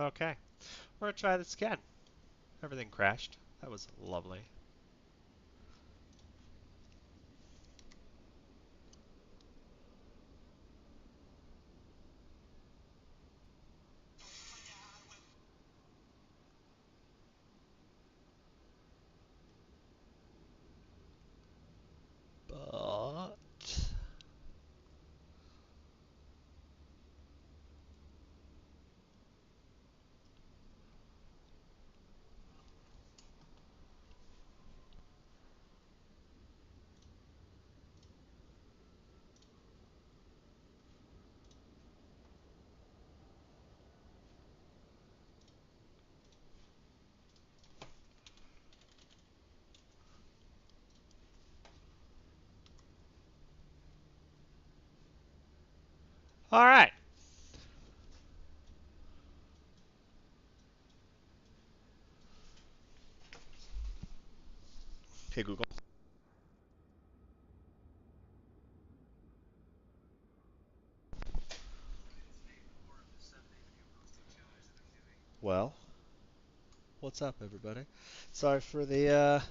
Okay, we're gonna try this again. Everything crashed. That was lovely. But all right. Hey Google. Well, what's up, everybody? Sorry for the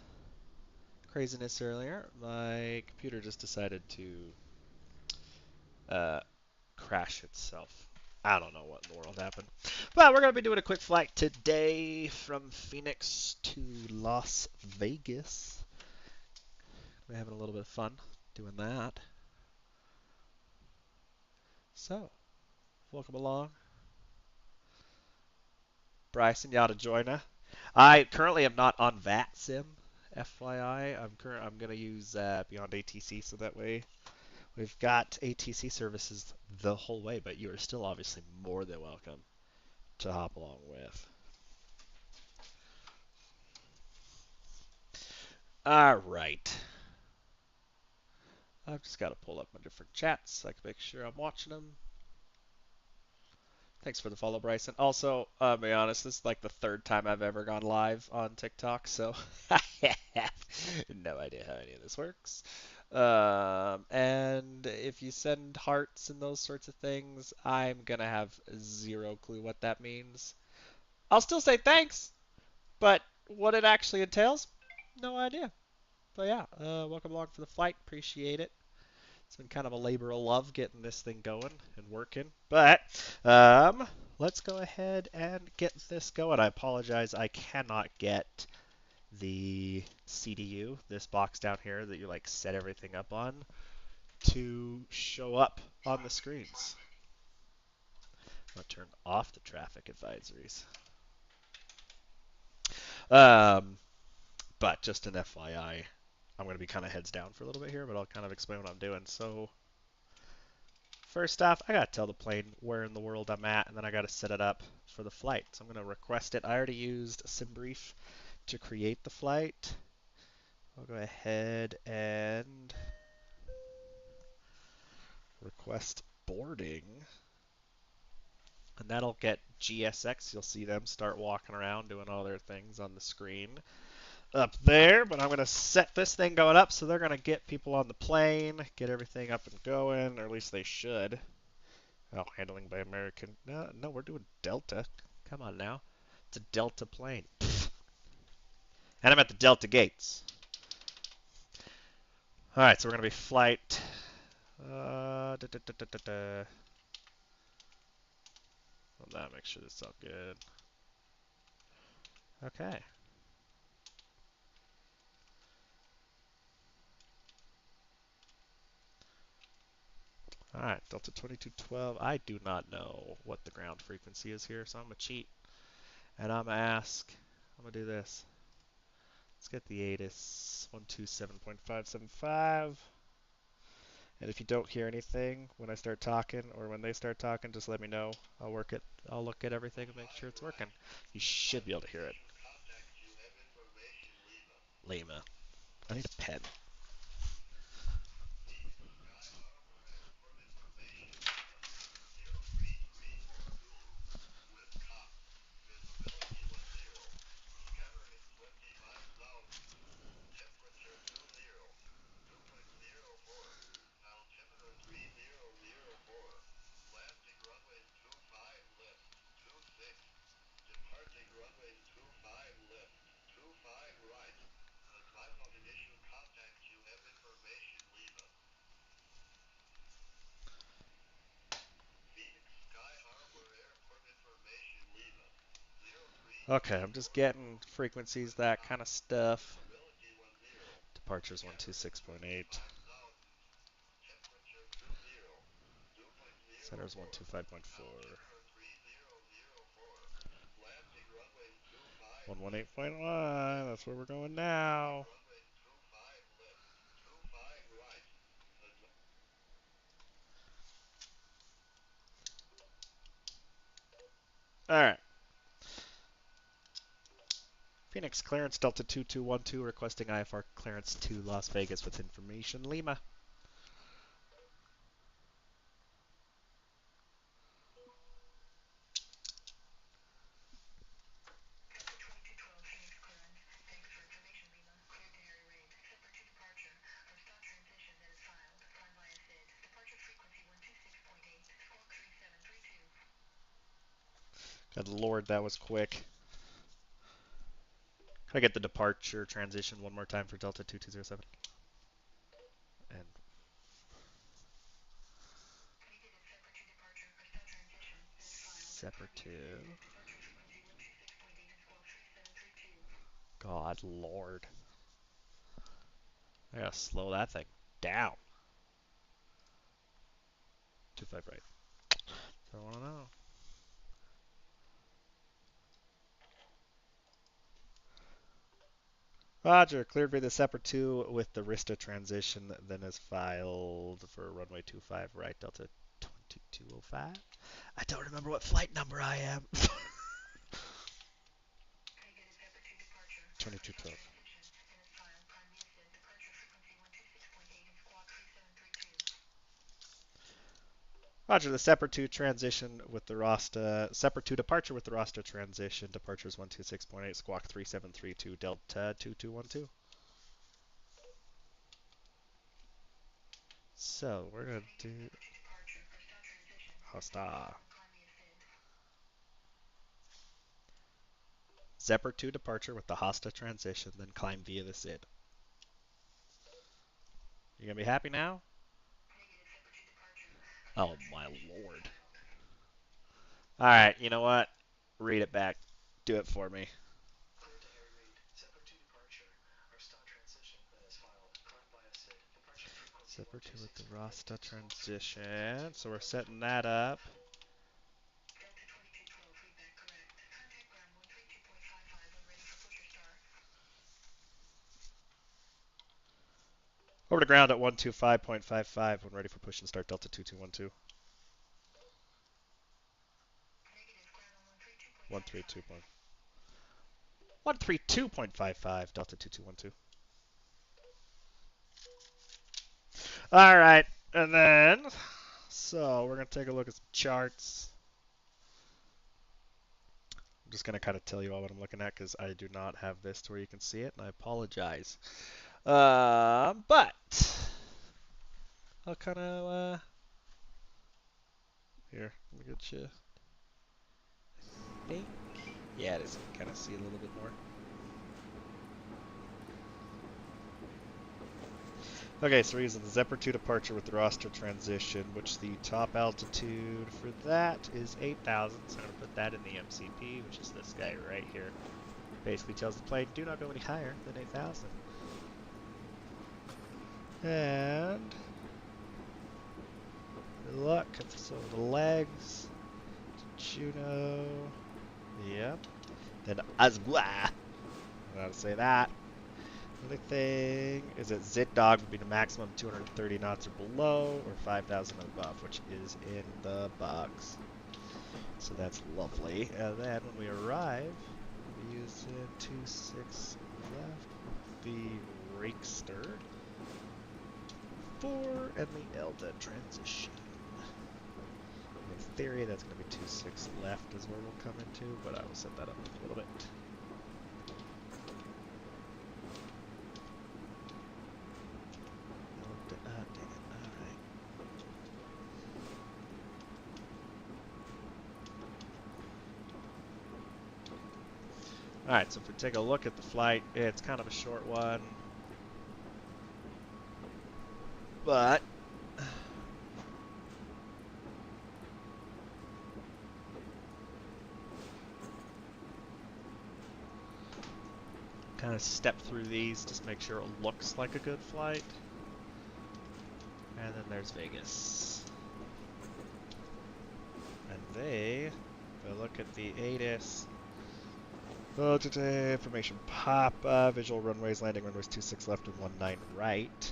craziness earlier. My computer just decided to uh, crash itself. I don't know what in the world happened. But we're going to be doing a quick flight today from Phoenix to Las Vegas. We're having a little bit of fun doing that. So, welcome along. Bryson, you ought to join us. I currently am not on VATSIM, FYI. I'm going to use Beyond ATC so that way we've got ATC services the whole way, but you are still obviously more than welcome to hop along with. All right. I've just got to pull up my different chats so I can make sure I'm watching them. Thanks for the follow, Bryson. Also, I'll be honest, this is like the third time I've ever gone live on TikTok, so I have no idea how any of this works. And if you send hearts and those sorts of things, I'm gonna have zero clue what that means. I'll still say thanks, but what it actually entails, no idea. But yeah, welcome along for the flight. Appreciate it. It's been kind of a labor of love getting this thing going and working. But let's go ahead and get this going. I apologize, I cannot get the CDU, this box down here that you like set everything up on, to show up on the screens. I'm gonna turn off the traffic advisories. Um, but just an FYI, I'm gonna be kind of heads down for a little bit here, but I'll kind of explain what I'm doing. So first off, I gotta tell the plane where in the world I'm at, and then I gotta set it up for the flight. So I'm gonna request it. I already used SimBrief to create the flight. I'll go ahead and request boarding, and that'll get GSX. You'll see them start walking around doing all their things on the screen up there. But I'm gonna set this thing going up, so they're gonna get people on the plane, get everything up and going, or at least they should. Oh, handling by American. No, no, we're doing Delta. Come on now. It's a Delta plane. And I'm at the Delta gates. All right, so we're going to be flight. Da, da, da, da, da, da. Hold on, make sure this is all good. Okay. All right, Delta 2212. I do not know what the ground frequency is here, so I'm going to cheat. And I'm going to ask, I'm going to do this. Let's get the ATIS 127.575. And if you don't hear anything when I start talking or when they start talking, just let me know. I'll work it. I'll look at everything and make sure it's working. You should be able to hear it. Lima. I need a pen. Okay, I'm just getting frequencies, that kind of stuff. Departures 126.8. Centers 125.4. 118.1. That's where we're going now. All right. Phoenix clearance Delta 2212 requesting IFR clearance to Las Vegas with information. Lima. Good lord, that was quick. Can I get the departure transition one more time for Delta 2207? And Separ 2. God lord. I gotta slow that thing down. 25 right. I don't wanna know. Roger, cleared by the Separ 2 with the Rista transition, then is filed for runway 25 right, Delta 2205. I don't remember what flight number I am. 2212. Roger, the Separ 2 transition with the Rasta, Separ 2 departure with the Rasta transition, departures 126.8, squawk 3732, Delta 2212. So, we're going to do Hosta. Separ 2 departure with the Hosta transition, then climb via the SID. You going to be happy now? Oh my lord. Alright, you know what? Read it back. Do it for me. Separ 2 with the Rasta transition. So we're setting that up. Over to ground at 125.55 when ready for push and start Delta 2212. 132.55 Delta 2212. All right, and then so we're gonna take a look at some charts. I'm just gonna kind of tell you all what I'm looking at because I do not have this to where you can see it, and I apologize. But I'll kind of here. Let me get you. I think. Yeah, it is. You can kind of see a little bit more. Okay, so we're using the Separ 2 departure with the Rasta transition, which the top altitude for that is 8,000. So I'm going to put that in the MCP, which is this guy right here. Basically tells the plane, do not go any higher than 8,000. And good luck. So the legs, Juno, yep. Then Azgwa. I don't know how to say that. Another thing is that Zit Dog would be the maximum 230 knots or below, or 5,000 above, which is in the box. So that's lovely. And then when we arrive, we use 26 left, the Rakester, 4, and the Elda transition. In theory, that's going to be 26 left is where we'll come into, but I will set that up a little bit. Alright, so if we take a look at the flight, it's kind of a short one. But kind of step through these, just make sure it looks like a good flight. And then there's Vegas. And they go look at the ATIS. Oh, today information pop. Visual runways, landing runways 26 left and 19 right.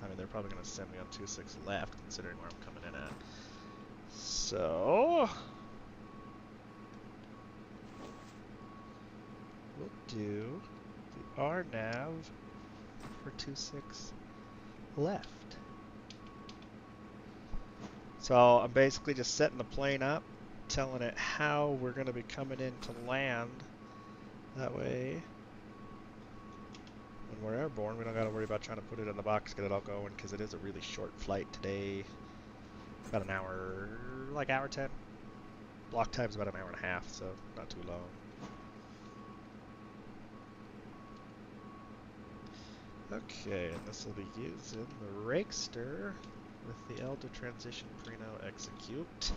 I mean, they're probably going to send me on 26 left, considering where I'm coming in at. So we'll do the RNAV for 26 left. So I'm basically just setting the plane up, telling it how we're going to be coming in to land. That way, when we're airborne, we don't got to worry about trying to put it in the box, get it all going, because it is a really short flight today. About an hour, like hour 10. Block time's about an hour and a half, so not too long. Okay, and this will be using the Rakester with the Elder Transition Preno Execute.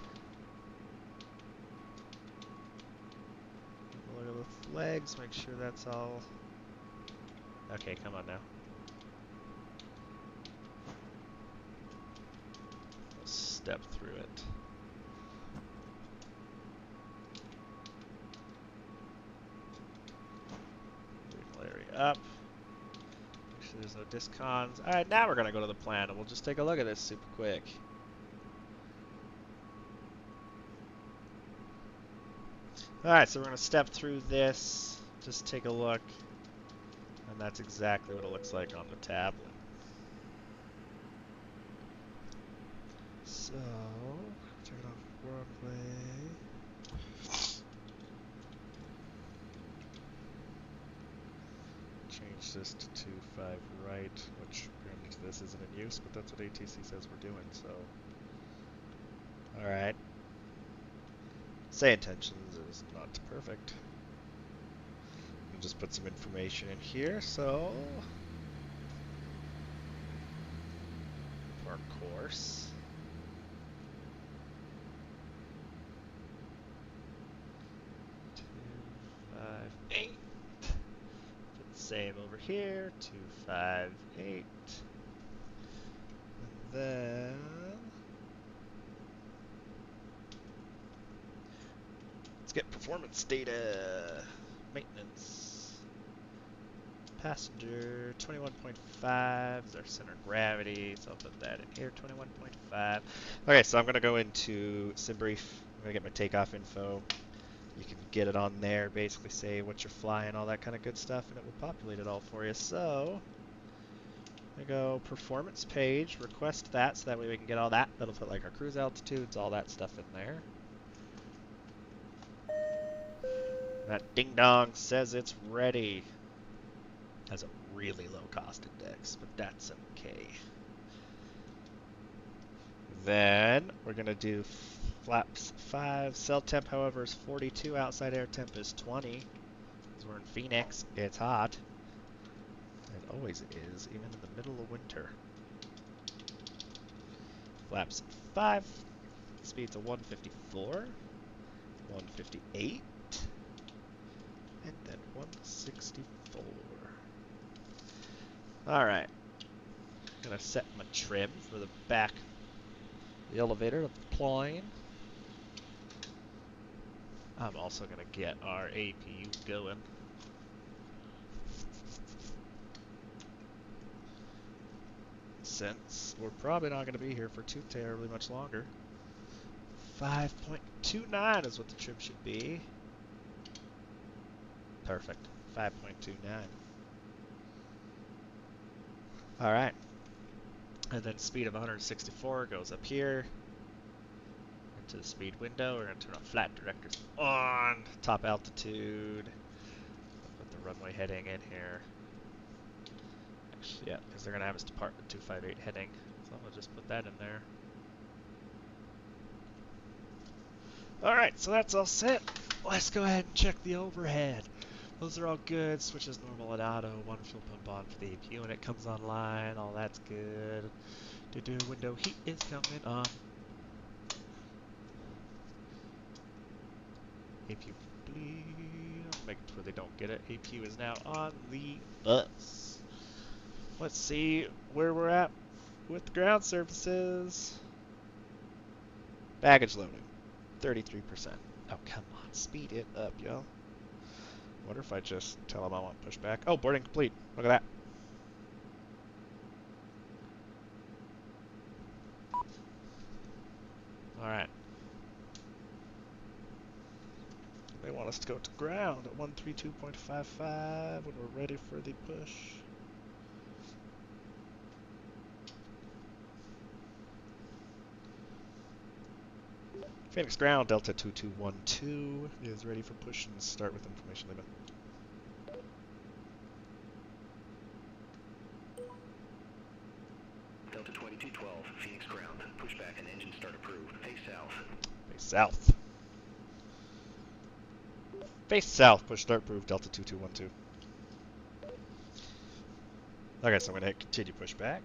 Look at the flags, make sure that's all... Okay, come on now. We'll step through it. Vehicle area up. Make sure there's no discons. Alright, now we're going to go to the plan, and we'll just take a look at this super quick. Alright, so we're going to step through this, just take a look, and that's exactly what it looks like on the tablet. So, turn off runway. Change this to 25 right, which granted this isn't in use, but that's what ATC says we're doing, so. Alright. Say intentions is not perfect. We'll just put some information in here, so. Our course. 258. Put the same over here. 258. And then. Let's get performance data. Maintenance. Passenger 21.5 is our center of gravity, so I'll put that in here, 21.5. Okay, so I'm going to go into SimBrief. I'm going to get my takeoff info. You can get it on there, basically say what you're flying, all that kind of good stuff, and it will populate it all for you. So, I go performance page, request that, so that way we can get all that. That'll put like our cruise altitudes, all that stuff in there. That ding dong says it's ready. Has a really low cost index, but that's okay. Then we're going to do flaps 5. Cell temp, however, is 42. Outside air temp is 20. Because we're in Phoenix, it's hot. It always is, even in the middle of winter. Flaps 5. Speed's a 154. 158. And then 164. Alright, I'm going to set my trim for the back of the elevator of the plane. I'm also going to get our APU going. Since we're probably not going to be here for too terribly much longer. 5.29 is what the trim should be. Perfect, 5.29. Alright, and then speed of 164 goes up here into the speed window. We're going to turn off flat directors on, top altitude, put the runway heading in here. Actually, yeah, because they're going to have us depart with 258 heading, so I'm going to just put that in there. Alright, so that's all set. Let's go ahead and check the overhead. Those are all good. Switches normal and auto. One fuel pump on for the APU when it comes online. All that's good. Window heat is coming on. APU complete. I'll make it where they don't get it. APU is now on the bus. Let's see where we're at with the ground surfaces. Baggage loading, 33%. Oh, come on, speed it up, y'all. Wonder if I just tell them I want pushback. Oh, boarding complete. Look at that. All right. They want us to go to ground at 132.55 when we're ready for the push. Phoenix ground, Delta 2212 is ready for push and start with information limit. Delta 2212, Phoenix ground. Pushback and engine start approved. Face south. Face south. Face south, push start approved, Delta 2212. Okay, so I'm going to hit continue pushback.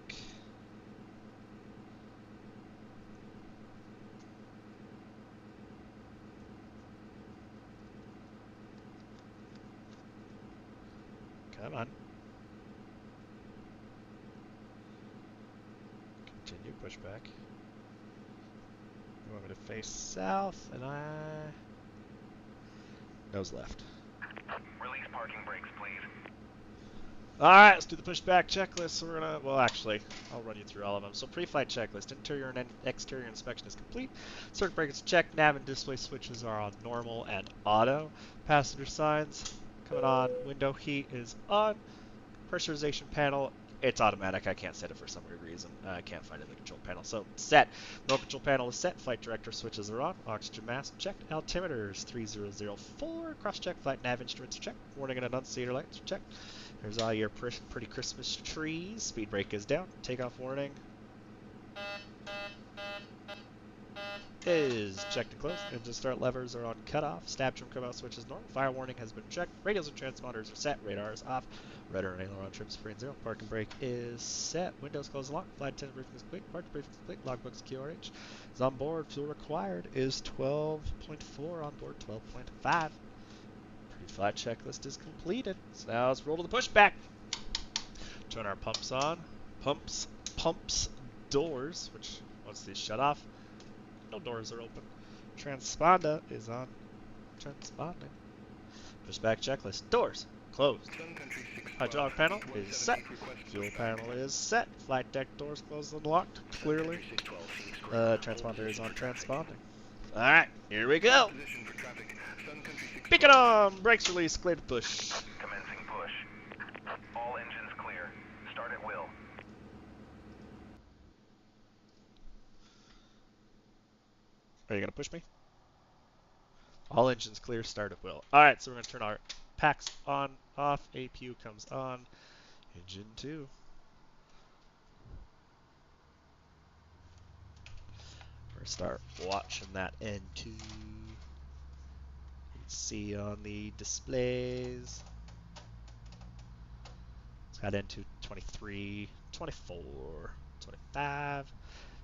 Come on. Continue pushback. You want me to face south, and nose left. Release parking brakes, please. Alright, let's do the pushback checklist. So we're gonna, well actually, I'll run you through all of them. So pre-flight checklist, interior and exterior inspection is complete. Circuit breakers is checked, nav and display switches are on normal and auto. Passenger signs coming on, window heat is on. Pressurization panel, it's automatic. I can't set it for some weird reason. I can't find it in the control panel. So set. No control panel is set. Flight director switches are on. Oxygen mask checked. Altimeters 3004. Cross check. Flight nav instruments checked. Warning and annunciator lights checked. There's all your pretty Christmas trees. Speed brake is down. Takeoff warning is checked and closed. Engine start levers are on cutoff. Stab trim come out switch is normal. Fire warning has been checked. Radios and transponders are set. Radar is off. Rudder and aileron trims free and zero. Parking brake is set. Windows closed and locked. Flight attendant briefing is complete. Parking briefing is complete. Logbooks QRH is on board. Fuel required is 12.4 on board 12.5. Pre-flight checklist is completed. So now let's roll to the pushback. Turn our pumps on. Pumps, doors, which once these shut off, no doors are open. Transponder is on. Transponding. Pushback checklist. Doors closed. Hydraulic panel is set. Fuel panel is set. Flight deck doors closed and locked clearly. Transponder is on transponding. Alright, here we go. Beacon on! Brakes release, clear to push. Commencing push. All engines clear. Start at will. Are you going to push me? All engines clear, start at will. Alright, so we're going to turn our packs on, off. APU comes on. Engine 2. We're going to start watching that N2. You can see on the displays. It's got N2 23, 24, 25.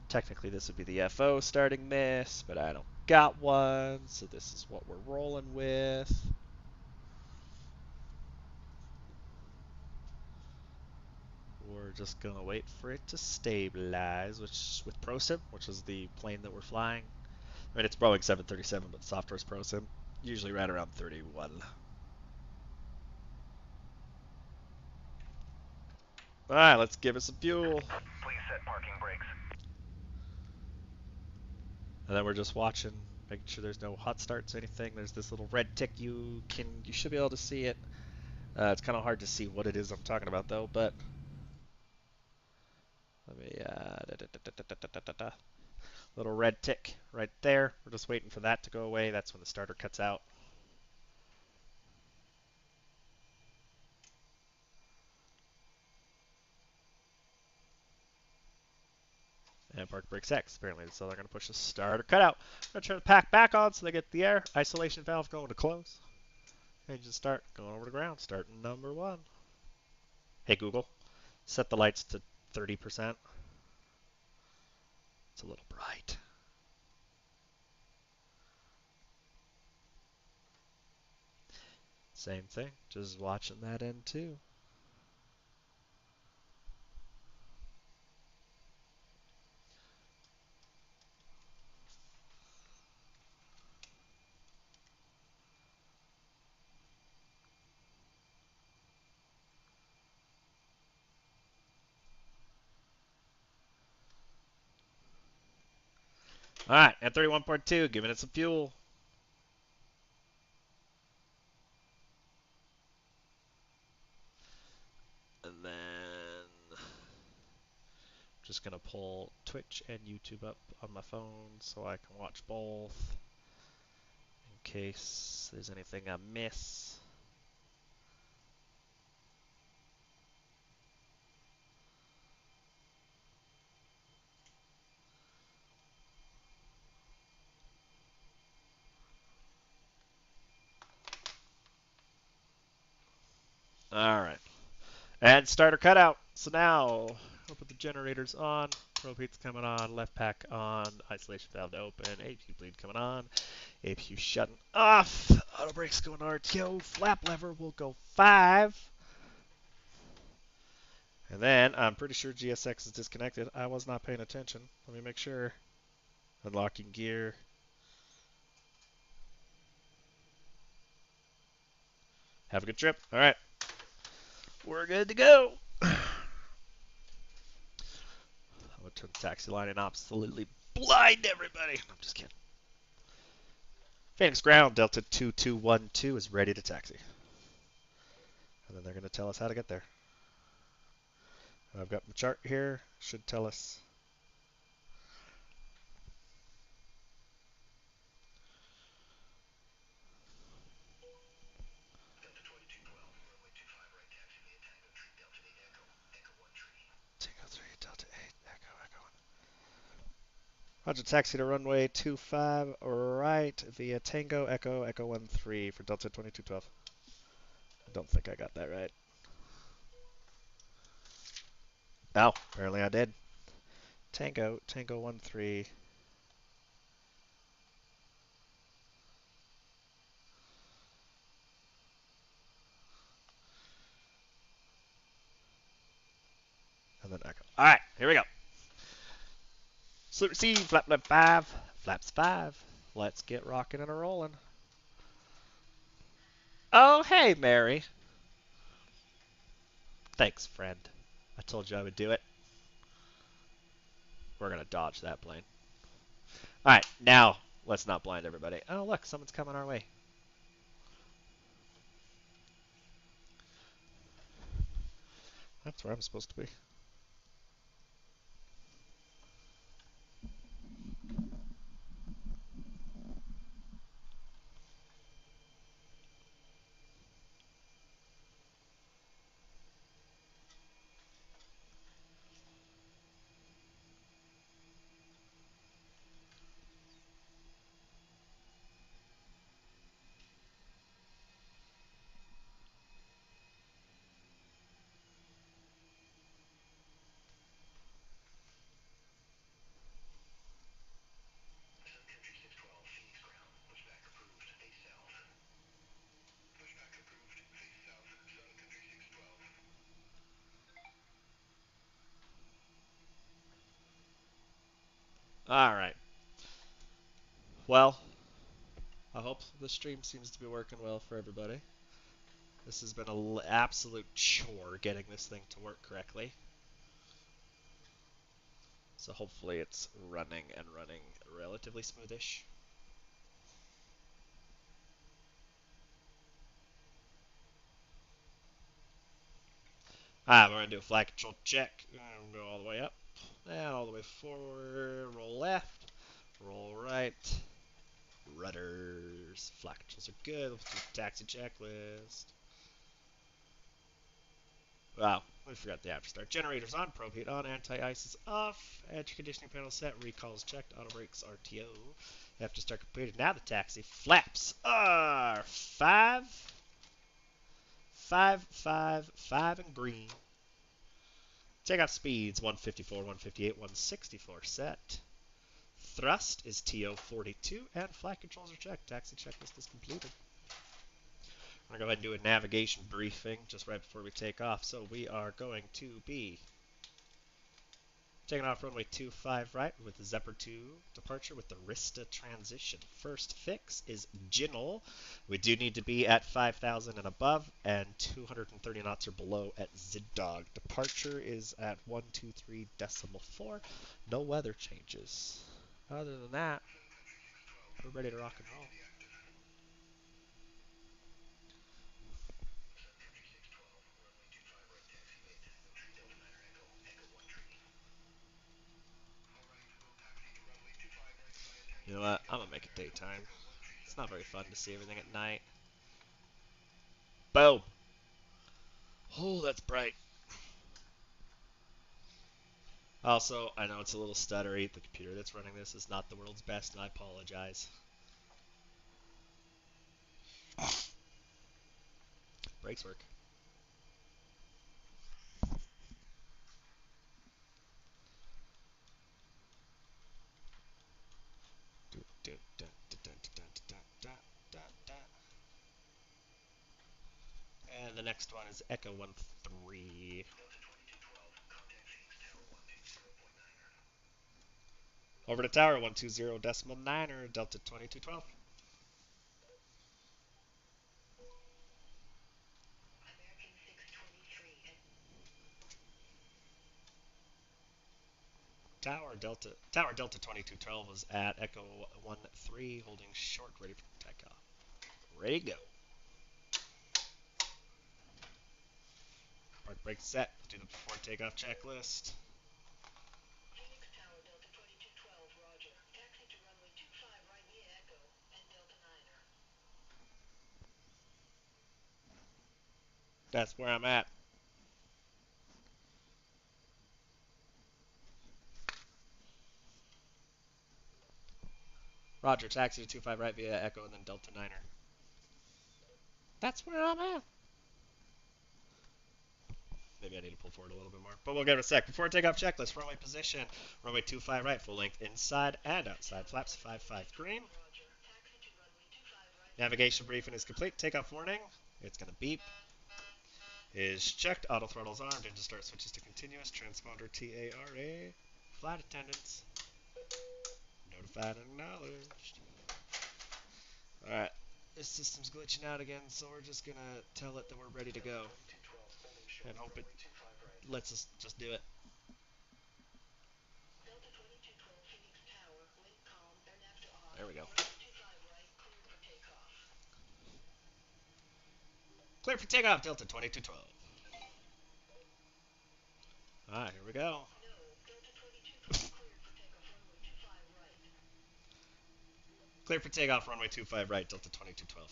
Technically this would be the FO starting miss, but I don't got one, so this is what we're rolling with. We're just gonna wait for it to stabilize, which with ProSim, which is the plane that we're flying. I mean, it's Boeing 737, but the software's ProSim. Usually right around 31. Alright, let's give it some fuel. Please set parking brakes. And then we're just watching, making sure there's no hot starts or anything. There's this little red tick. You should be able to see it. It's kind of hard to see what it is I'm talking about though, but let me little red tick right there. We're just waiting for that to go away. That's when the starter cuts out. And park brakes X. Apparently, so they're going to push the starter cutout. I'm going to turn the pack back on so they get the air. Isolation valve going to close. Engine start, going over to ground. Starting number 1. Hey Google, set the lights to 30%. It's a little bright. Same thing. Just watching that end too. All right, at 31.2, giving it some fuel. And then just gonna pull Twitch and YouTube up on my phone so I can watch both in case there's anything I miss. All right. And starter cutout. So now we'll put the generators on. Probe heat's coming on. Left pack on. Isolation valve to open. APU bleed coming on. APU shutting off. Auto brakes going RTO. Flap lever will go 5. And then I'm pretty sure GSX is disconnected. I was not paying attention. Let me make sure. Unlocking gear. Have a good trip. All right. We're good to go. I'm going to turn the taxi line and absolutely blind everybody. I'm just kidding. Phoenix Ground, Delta 2212 is ready to taxi. And then they're going to tell us how to get there. I've got the chart here. Should tell us. Tango 3, Delta 8, Echo, Echo 1. Roger, taxi to runway 25 right via Tango, Echo, Echo 13 for Delta 2212. I don't think I got that right. Oh, apparently I did. Tango, Tango 13. And then Echo. All right, here we go. Salute receive, flap left 5, flaps 5. Let's get rocking and a rolling. Oh, hey, Mary. Thanks, friend. I told you I would do it. We're going to dodge that plane. All right, now let's not blind everybody. Oh, look, someone's coming our way. That's where I'm supposed to be. All right. Well, I hope the stream seems to be working well for everybody. This has been an absolute chore getting this thing to work correctly. So hopefully it's running relatively smoothish. Alright, we're going to do a flight control check. Go all the way up. And all the way forward. Roll left. Roll right. Rudders. Flight controls are good. Let's do the taxi checklist. Wow, we forgot the after start. Generators on, probe heat on, anti-ice is off, air conditioning panel set, recalls checked, auto brakes RTO. After start completed. Now the taxi flaps are 5, 5, 5, 5 and green. Takeoff speeds 154, 158, 164 set. Thrust is TO 42 and flight controls are checked. Taxi checklist is completed. I'm going to go ahead and do a navigation briefing just right before we take off. So we are going to be taking off runway 25 right with Zephyr 2 departure with the Rista transition. First fix is Jinnel. We do need to be at 5,000 and above and 230 knots or below at Ziddog. Departure is at 123.4. No weather changes. Other than that, we're ready to rock and roll. You know what? I'm gonna make it daytime. It's not very fun to see everything at night. Boom! Oh, that's bright. Also, I know it's a little stuttery. The computer that's running this is not the world's best, and I apologize. Brakes work. And the next one is Echo 1-3. Over to tower 120.9er, Delta 2212. Tower Delta 2212 is at Echo 1-3, holding short, ready for takeoff. Ready to go. Park brake set. Do the before takeoff checklist. That's where I'm at. Roger, taxi to 25 right via Echo and then Delta 9er. That's where I'm at. Maybe I need to pull forward a little bit more. But we'll get it in a sec. Before takeoff checklist, runway position. Runway 25 right, full length inside and outside. Flaps 5-5 green. Navigation briefing is complete. Takeoff warning. It's going to beep. Is checked. Auto throttle's armed. Engine start switches to continuous. Transponder TARA. Flight attendants. Notified and acknowledged. Alright. This system's glitching out again, so we're just going to tell it that we're ready to go. And hope it lets us just do it. There we go. Clear for takeoff, Delta 2212. Alright, here we go. Clear for takeoff, runway 25 right, Delta 2212.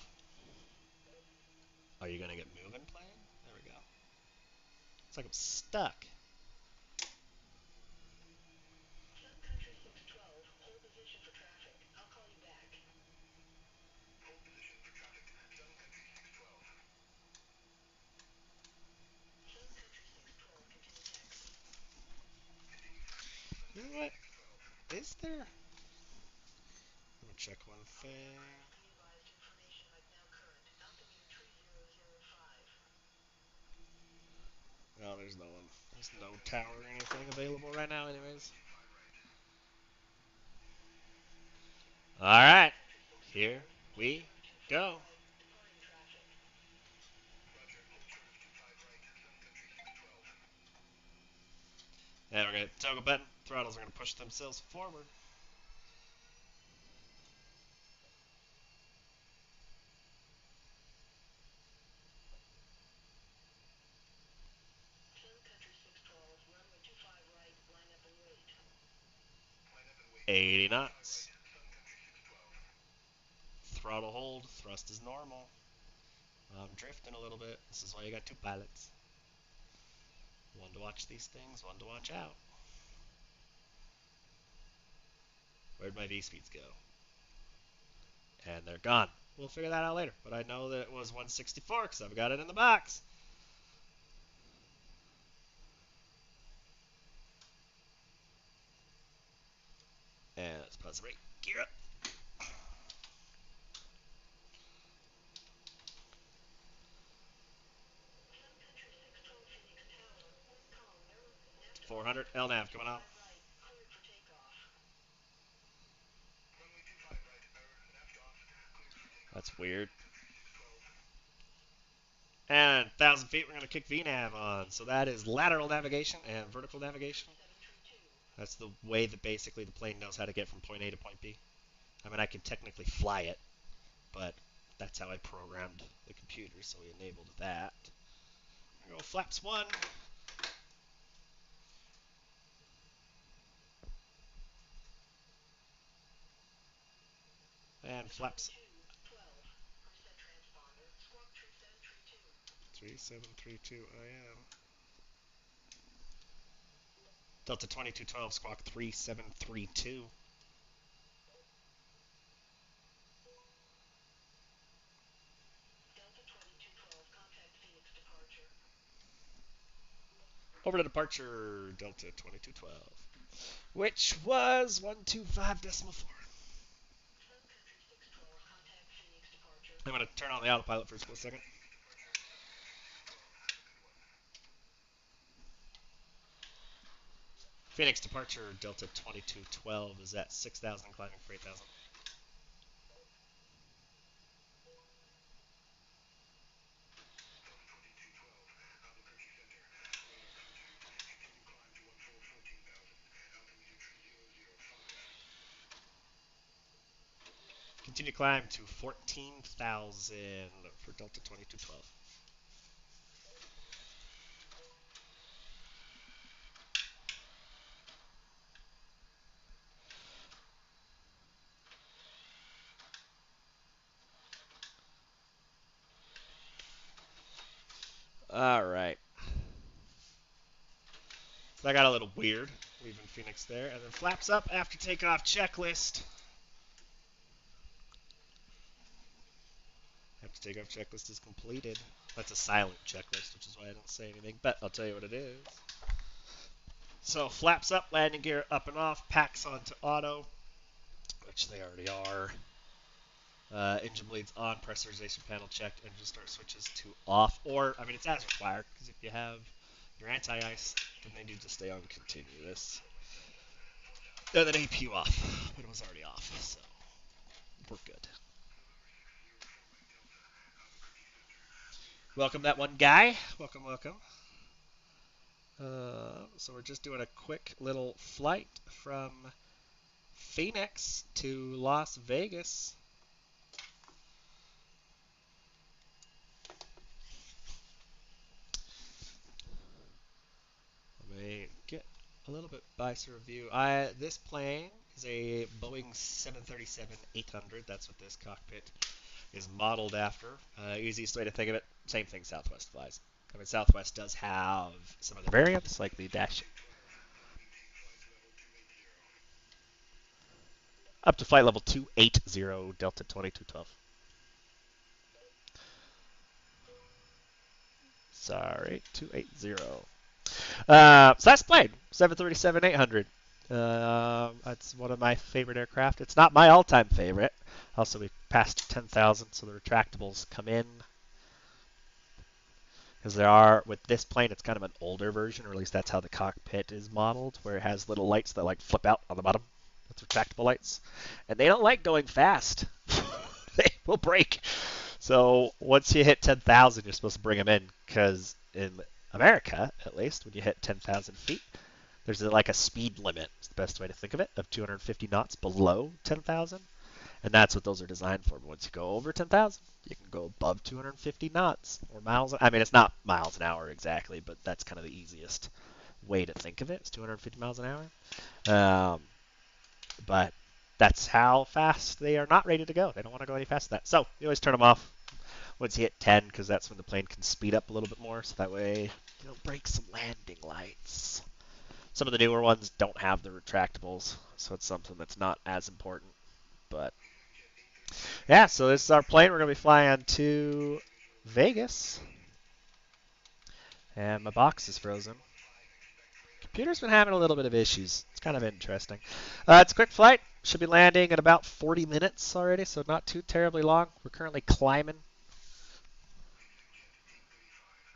Are you going to get moving, plane? There we go. It's like I'm stuck. You know what? Is there? Let me check one thing. No, there's no one. There's no tower or anything available right now, anyways. Alright. Here we go. And we're going to toggle button. Throttles are going to push themselves forward. $80 knots. Throttle hold. Thrust is normal. I'm drifting a little bit. This is why you got two pilots. One to watch these things, one to watch out. Where'd my V-speeds go? And they're gone. We'll figure that out later. But I know that it was 164 because I've got it in the box. And let's pause the brake. Gear up. 400. LNAV coming out. That's weird. And 1,000 feet, we're going to kick VNAV on. So that is lateral navigation and vertical navigation. That's the way that basically the plane knows how to get from point A to point B. I mean, I can technically fly it, but that's how I programmed the computer, so we enabled that. Go flaps 1. And flaps 3732 IM. Delta 2212, squawk 3732. Over to departure, Delta 2212, which was 125.4. I'm going to turn on the autopilot for a split second. Phoenix departure, Delta 2212 is at 6,000, climbing for 8,000. Continue climb to 14,000 for Delta 2212. All right. So that got a little weird, leaving Phoenix there. And then flaps up after takeoff checklist. After takeoff checklist is completed. That's a silent checklist, which is why I don't say anything, but I'll tell you what it is. So flaps up, landing gear up and off, packs onto auto, which they already are. Engine bleeds on, pressurization panel checked, engine start switches to off, or, I mean, it's as required, because if you have your anti-ice, then they need to stay on continuous. And then APU off, but it was already off, so we're good. Welcome that one guy. Welcome, welcome. So we're just doing a quick little flight from Phoenix to Las Vegas. Let me get a little bit nicer view. This plane is a Boeing 737-800. That's what this cockpit is modeled after. Easiest way to think of it, same thing Southwest flies. I mean, Southwest does have some other variants, like the Dash. Up to flight level 280, Delta 2212. Sorry, 280. So that's plane, 737-800. That's one of my favorite aircraft. It's not my all-time favorite. Also, we passed 10,000, so the retractables come in. Because there are, with this plane, it's kind of an older version, or at least that's how the cockpit is modeled, where it has little lights that like flip out on the bottom. That's retractable lights. And they don't like going fast. They will break. So once you hit 10,000, you're supposed to bring them in, because in America, at least, when you hit 10,000 feet, there's like a speed limit, is the best way to think of it, of 250 knots below 10,000. And that's what those are designed for. But once you go over 10,000, you can go above 250 knots or miles. I mean, it's not miles an hour exactly, but that's kind of the easiest way to think of it. It's 250 miles an hour. But that's how fast they are not rated to go. They don't want to go any faster than that. So you always turn them off once you hit 10, because that's when the plane can speed up a little bit more. So that way you don't break some landing lights. Some of the newer ones don't have the retractables, so it's something that's not as important. But yeah, so this is our plane. We're going to be flying to Vegas. And my box is frozen. Computer's been having a little bit of issues. It's kind of interesting. It's a quick flight. Should be landing in about 40 minutes already, so not too terribly long. We're currently climbing.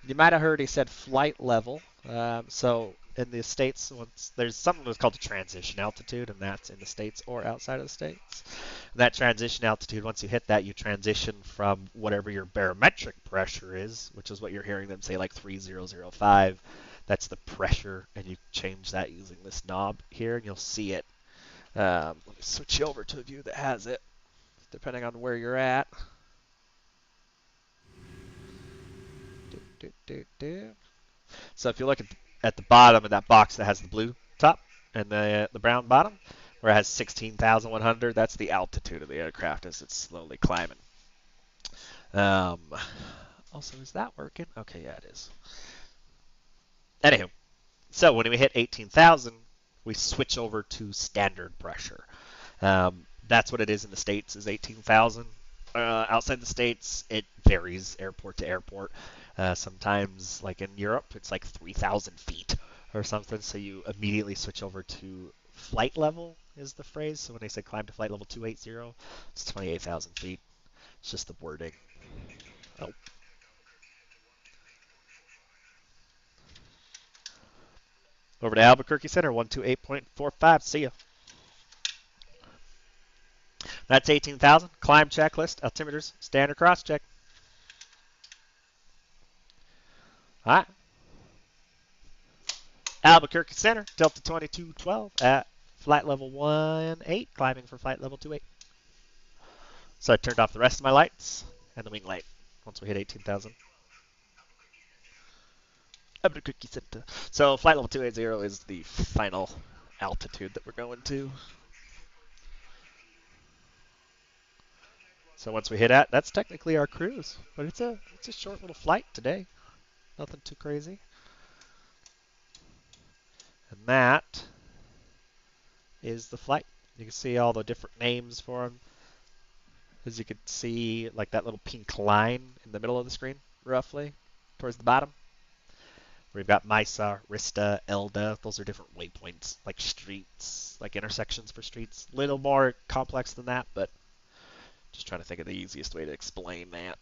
You might have heard he said flight level. So in the States, once there's something that's called the transition altitude, and that's in the States or outside of the States. That transition altitude, once you hit that, you transition from whatever your barometric pressure is, which is what you're hearing them say, like 3005. That's the pressure, and you change that using this knob here, and you'll see it. Let me switch you over to a view that has it, depending on where you're at. So if you look at the bottom of that box that has the blue top and the brown bottom, where it has 16,100, that's the altitude of the aircraft as it's slowly climbing. Also, is that working? Okay, yeah, it is. Anywho, so when we hit 18,000, we switch over to standard pressure. That's what it is in the States, is 18,000. Outside the States, it varies airport to airport. Sometimes, like in Europe, it's like 3,000 feet or something, so you immediately switch over to flight level, is the phrase. So when they say climb to flight level 280, it's 28,000 feet. It's just the wording. Oh. Over to Albuquerque Center, 128.45. See ya. That's 18,000. Climb checklist, altimeters, standard cross check. All right. Albuquerque Center, Delta 2212 at flight level 18, climbing for flight level 28. So I turned off the rest of my lights and the wing light once we hit 18,000. Albuquerque Center. So flight level 280 is the final altitude that we're going to. So once we hit that, that's technically our cruise, but it's a short little flight today. Nothing too crazy. And that is the flight. You can see all the different names for them. As you can see, like that little pink line in the middle of the screen, roughly, towards the bottom. We've got Misa, Rista, Elda. Those are different waypoints, like streets, like intersections for streets. Little more complex than that, but just trying to think of the easiest way to explain that.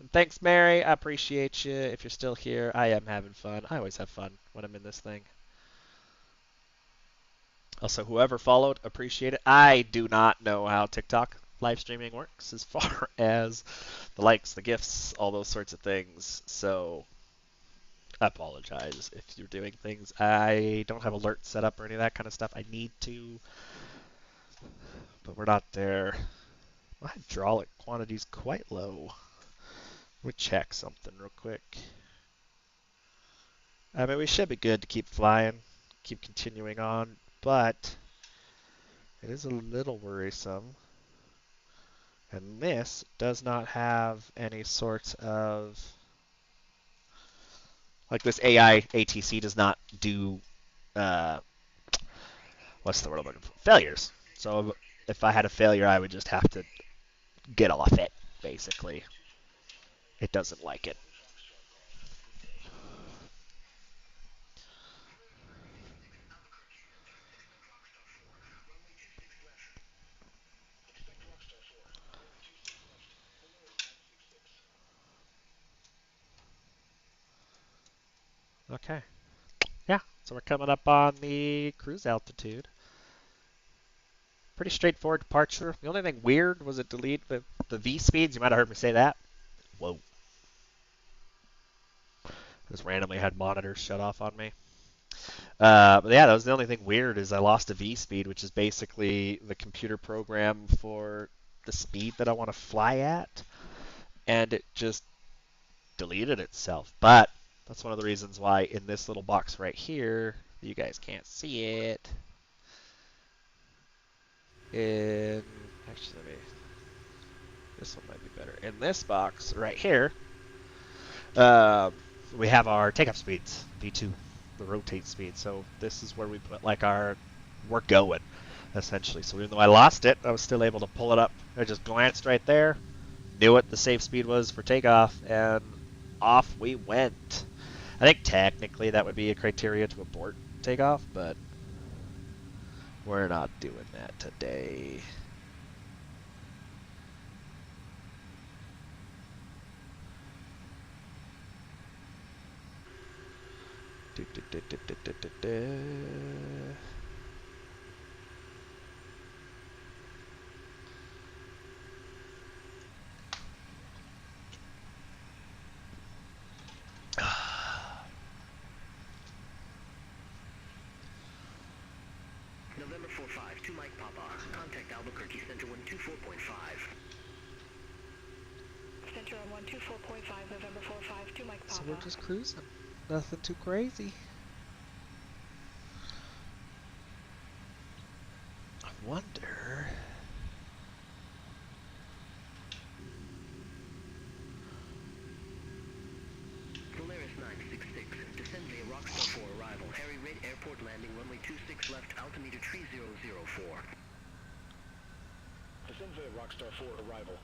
And thanks, Mary. I appreciate you. If you're still here, I am having fun. I always have fun when I'm in this thing. Also, whoever followed, appreciate it. I do not know how TikTok live streaming works as far as the likes, the gifts, all those sorts of things. So I apologize if you're doing things. I don't have alerts set up or any of that kind of stuff. I need to, but we're not there. My hydraulic quantity is quite low. Let me check something real quick. I mean, we should be good to keep flying, keep continuing on, but it is a little worrisome. And this does not have any sort of, like this AI ATC does not do, what's the word I'm looking for? Failures. So if I had a failure, I would just have to get off it, basically. It doesn't like it. Okay. Yeah, so we're coming up on the cruise altitude. Pretty straightforward departure. The only thing weird was it deleted the V speeds. You might have heard me say that. Whoa. Just randomly had monitors shut off on me. But yeah, that was the only thing weird is I lost a V speed, which is basically the computer program for the speed that I want to fly at. And it just deleted itself. But that's one of the reasons why in this little box right here, you guys can't see it. Actually, this one might be better. In this box right here, we have our takeoff speeds, V2, the rotate speed. So this is where we put like we're going, essentially. So even though I lost it, I was still able to pull it up. I just glanced right there, knew what the safe speed was for takeoff, and off we went. I think technically that would be a criteria to abort takeoff, but we're not doing that today. November 45 to Mike Papa. Contact Albuquerque Center 124.5. Center on 124.5, November 45 to Mike Papa. So we're just cruising. Nothing too crazy. I wonder. Polaris 966. Descend via Rockstar 4 arrival. Harry Reid Airport landing runway 26 left, altimeter 3004. Descend via Rockstar 4 arrival.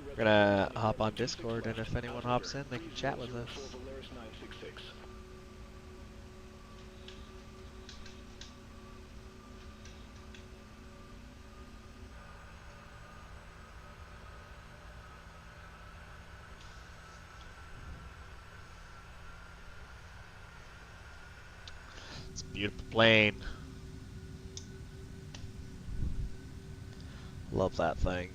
We're gonna hop on Discord, and if anyone hops in, they can chat with us. Polaris 966. It's a beautiful plane. Love that thing.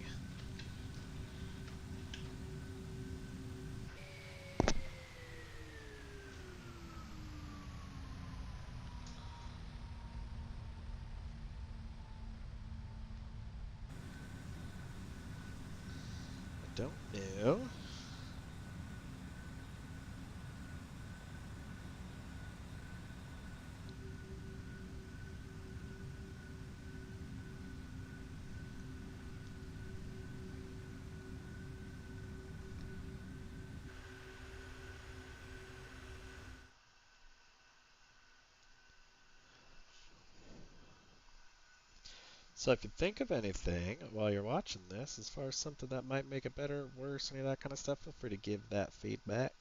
I don't know. So if you think of anything while you're watching this, as far as something that might make it better, worse, any of that kind of stuff, feel free to give that feedback.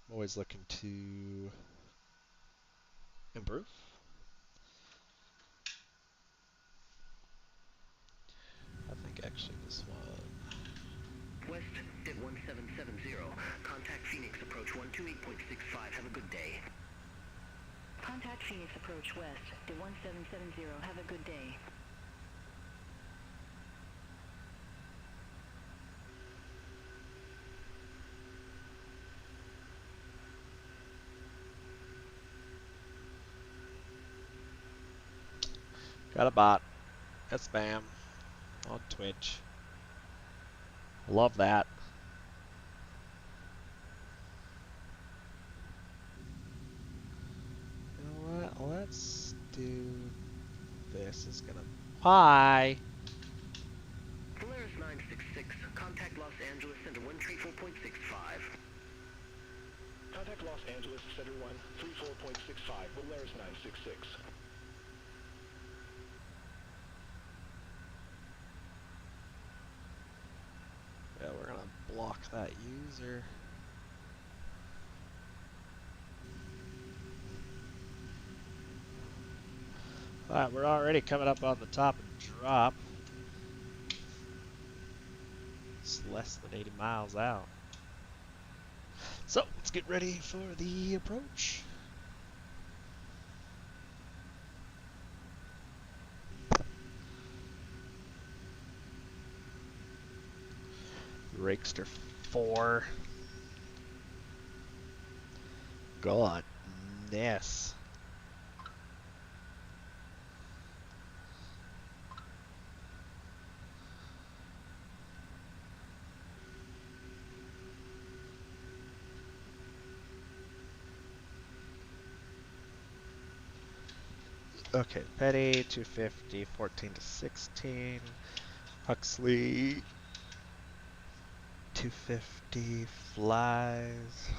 I'm always looking to improve. I think actually this one. West, DIT 1770. Contact Phoenix approach 128.65. Have a good day. Contact Phoenix approach west, to 1770. Have a good day. Got a bot. That's spam on Twitch. Love that. You know what? Let's do this. Is gonna. Hi. Polaris 966. Contact Los Angeles Center 134.65. Contact Los Angeles Center 134.65. Polaris 966. Yeah, we're gonna block that user. Alright, we're already coming up on the top and drop. It's less than 80 miles out. So, let's get ready for the approach. Rakester 4. Goodness. Okay, Petty, 250, 14 to 16. Huxley, 250, flies.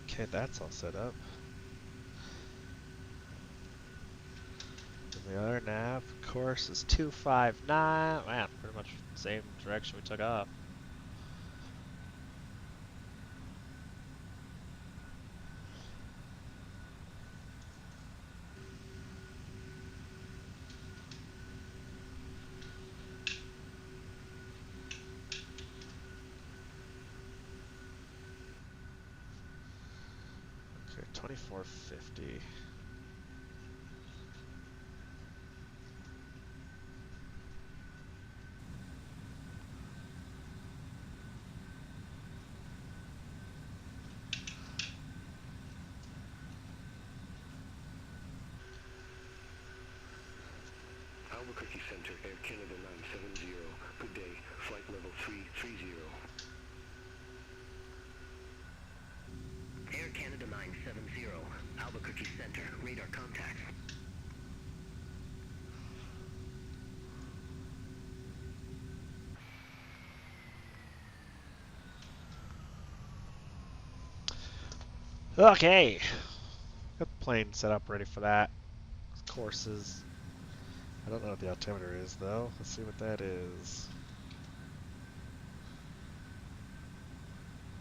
Okay, that's all set up. And the other nav course is 259. Man, pretty much the same direction we took off. Okay, 2450. Albuquerque Center, Air Canada 970. Good day. Flight level 330. Air Canada 970. Albuquerque Center. Radar contact. Okay. Got the plane set up ready for that. Courses. I don't know what the altimeter is though. Let's see what that is.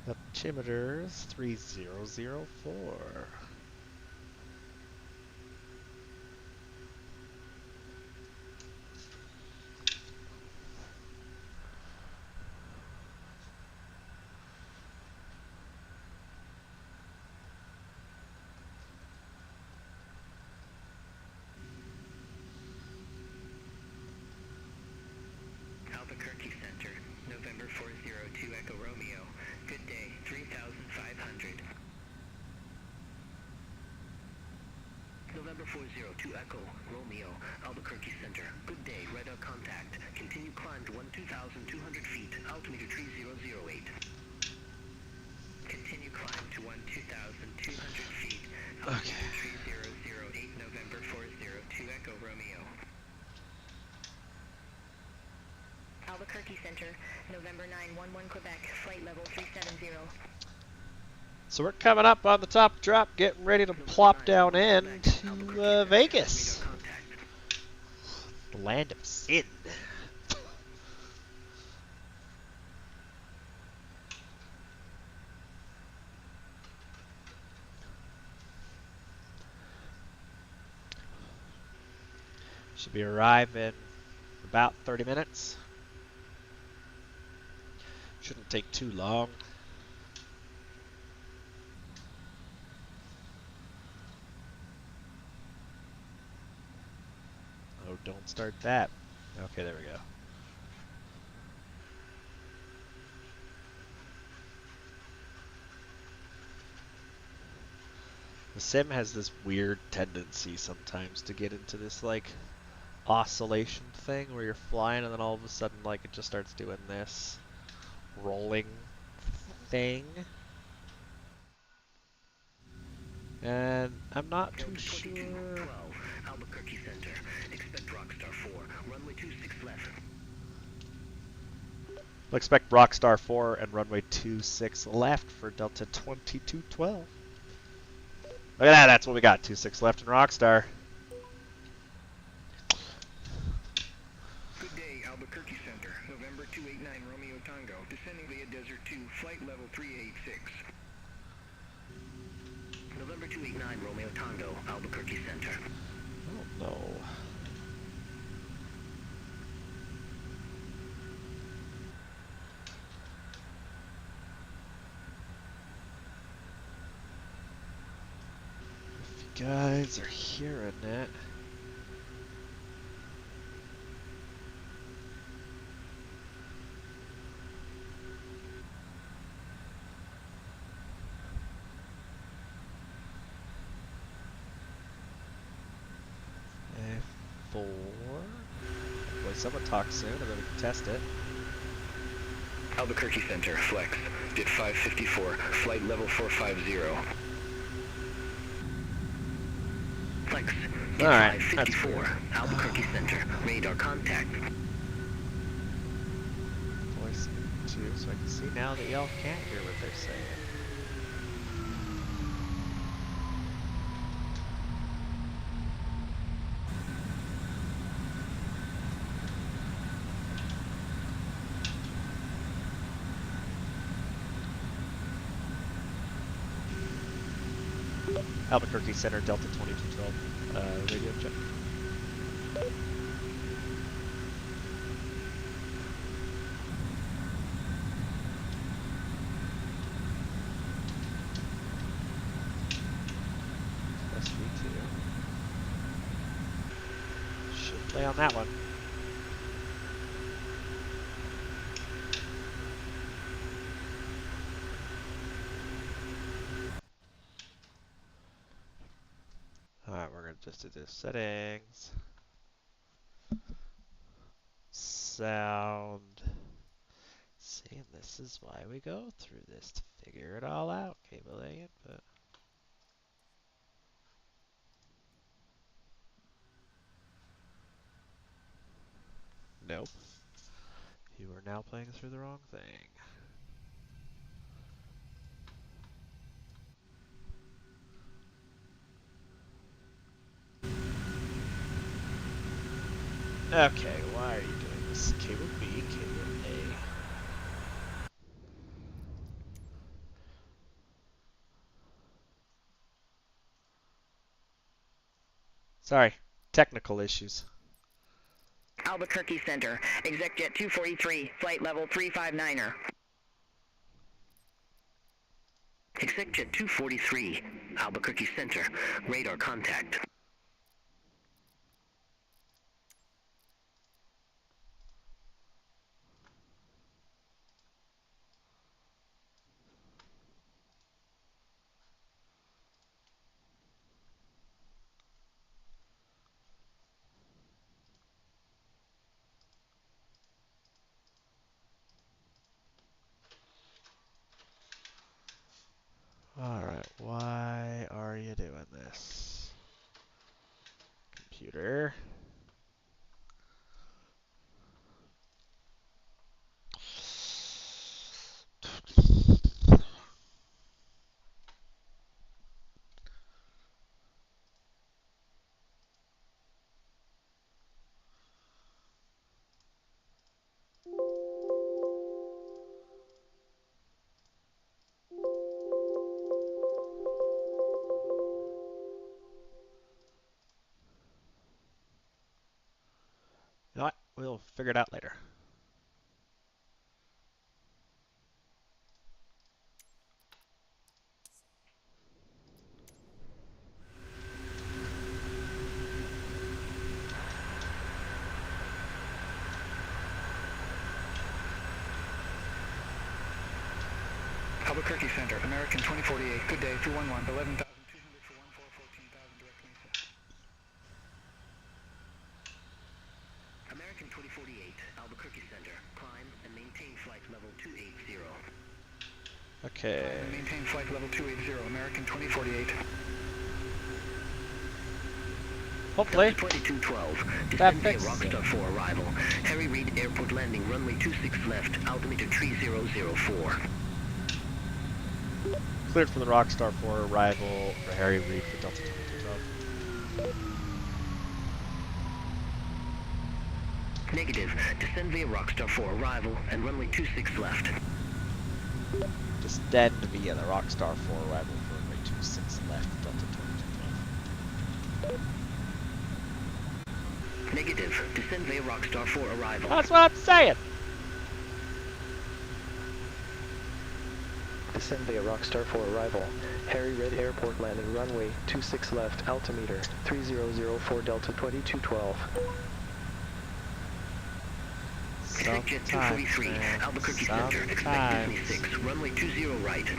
Altimeter is 3004. Albuquerque Center, November 402 Echo Romeo. Good day, 3,500. November 402 Echo Romeo, Albuquerque Center. Good day, radar contact. Continue climb to 12,200 feet, altimeter 3008. Continue climb to 12,200 feet, altimeter 3008, November 402 Echo Romeo. Albuquerque Center, November 911 Quebec, flight level 370. So we're coming up on the top drop, getting ready to plop down into Vegas. The land of sin. Should be arriving in about 30 minutes. Shouldn't take too long. Oh, don't start that. Okay, there we go. The sim has this weird tendency sometimes to get into this like oscillation thing where you're flying and then all of a sudden like it just starts doing this rolling thing. And I'm not too sure. 2212, Albuquerque Center. Expect Rockstar 4, runway 26 left. Expect Rockstar 4 and runway 26 left for Delta 2212. Look at that, that's what we got. 26 left in Rockstar. Good day, Albuquerque Center, November 289 Romeo Tango, descending via Desert 2, flight level 386. November 289 Romeo Tango, Albuquerque Center. Oh no. If you guys are hearing it. F4. Hopefully someone talks soon and then we can test it. Albuquerque Center, flex. DIT 554, flight level 450. Flex. DIT Alright, that's 554, weird. Albuquerque Center, radar contact. Voice 2, so I can see now that y'all can't hear what they're saying. Albuquerque Center, Delta 2212, radio check. SV2. Should play on that one. Alright, we're going to just do this. Settings. Sound. See, and this is why we go through this, to figure it all out. Cable A input. Nope. You are now playing through the wrong thing. Okay, why are you doing this? Cable B, cable A. Sorry, technical issues. Albuquerque Center, ExecJet 243, flight level 359er. ExecJet 243, Albuquerque Center, radar contact. Alright, why are you doing this? Computer. You know what? We'll figure it out later. Albuquerque Center, American 2048. Good day, 211, 11,200 for 14,000 direct Mesa. American 2048, Albuquerque Center, climb and maintain flight level 280. Okay. Maintain flight level 280, American 2048. Hopefully. 2212, That descend via fixes it. Rockstar 4 arrival. Harry Reid Airport landing, runway 26 left, altimeter 3004. Cleared for the Rockstar 4 arrival for Harry Reid for Delta 2212. Negative, descend via Rockstar 4 arrival and runway 26 left. Descend via the Rockstar 4 arrival for runway 26 left, Delta 2212. Negative, descend via Rockstar 4 arrival. That's what I'm saying! Descend via Rockstar 4 arrival. Harry Reid Airport landing runway 26 left, altimeter 3004 Delta 2212. ExecJet 243, Albuquerque Center, expect Disney 6, runway 20 right.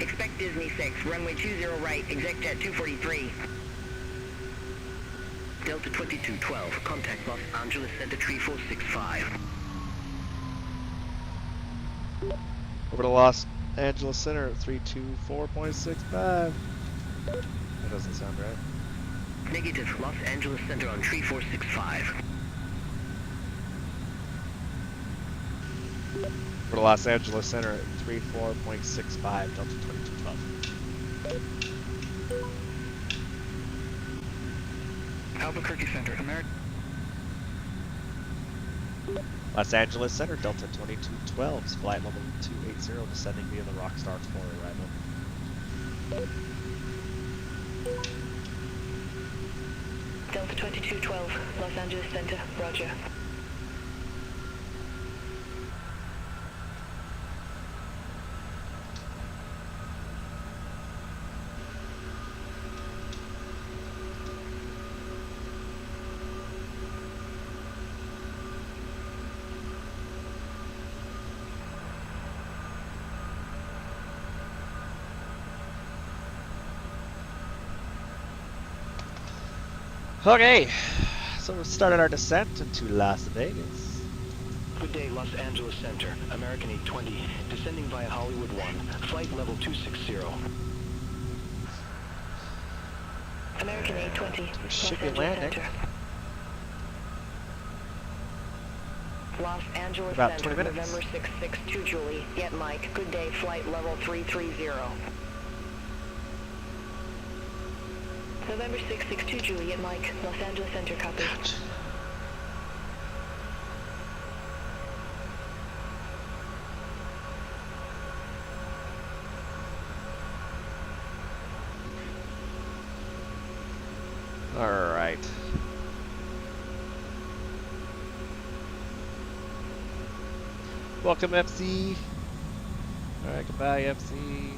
Expect Disney 6, runway 20 right, ExecJet 243. Delta 2212, contact Los Angeles Center 3465. Over to Los Angeles Center at 324.65. That doesn't sound right. Negative, Los Angeles Center on 3465. Over to Los Angeles Center at 34.65, Delta 2212. Albuquerque Center, American. Los Angeles Center, Delta 2212's flight level 280, descending via the Rockstar 4 arrival. Delta 2212, Los Angeles Center, roger. Okay, so we started our descent into Las Vegas. Good day, Los Angeles Center. American 820. Descending via Hollywood 1. Flight level 260. American 820. We're Los shipping Angeles landing. Center. Los Angeles About Center, 20 minutes. November 662 Julie. Get Mike. Good day, flight level 330. November 662 Juliet Mike, Los Angeles Center, copy. Alright. Welcome, FC. Alright, goodbye, FC.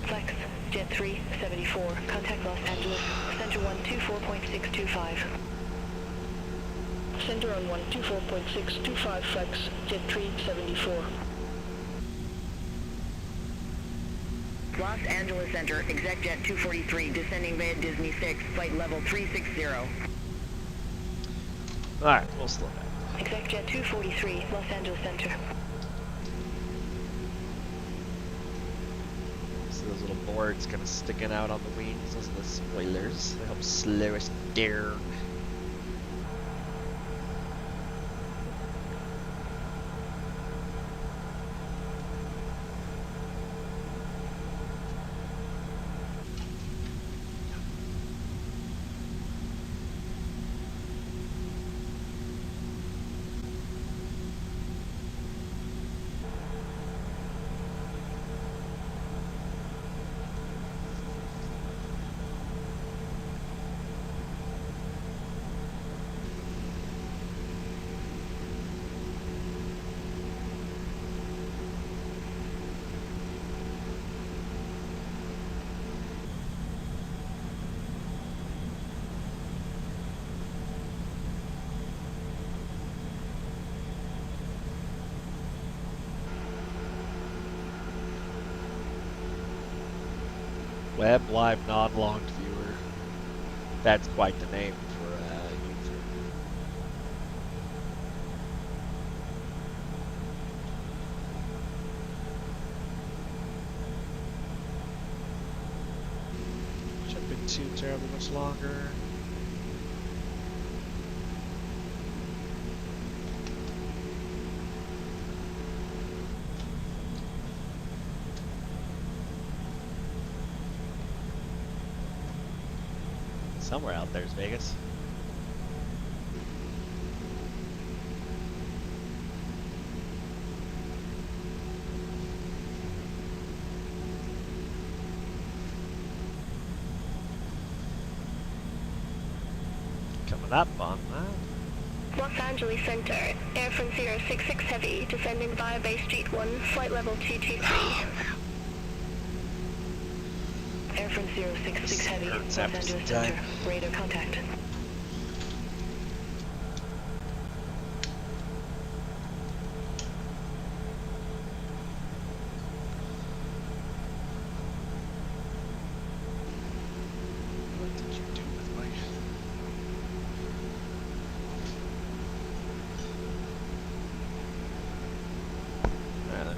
Flex, Jet 374, contact Los Angeles, Center 124.625. Center on 124.625, Flex, Jet 374. Los Angeles Center, Exec Jet 243, descending via Disney 6, flight level 360. Alright, we'll slow down. Exec Jet 243, Los Angeles Center. See those little boards kind of sticking out on the wings? Those are the spoilers. They help slow us down. Web Live Non-Logged Viewer. That's quite the name for a user. Shouldn't be too terribly much longer. Somewhere out there's Vegas. Coming up on that. Los Angeles Center, Air France 066 Heavy, descending via Bay Street 1, flight level 223. Air France 066 Heavy, Los Hurts after Angeles some Center, time. radar contact. What did you do with my... Alright.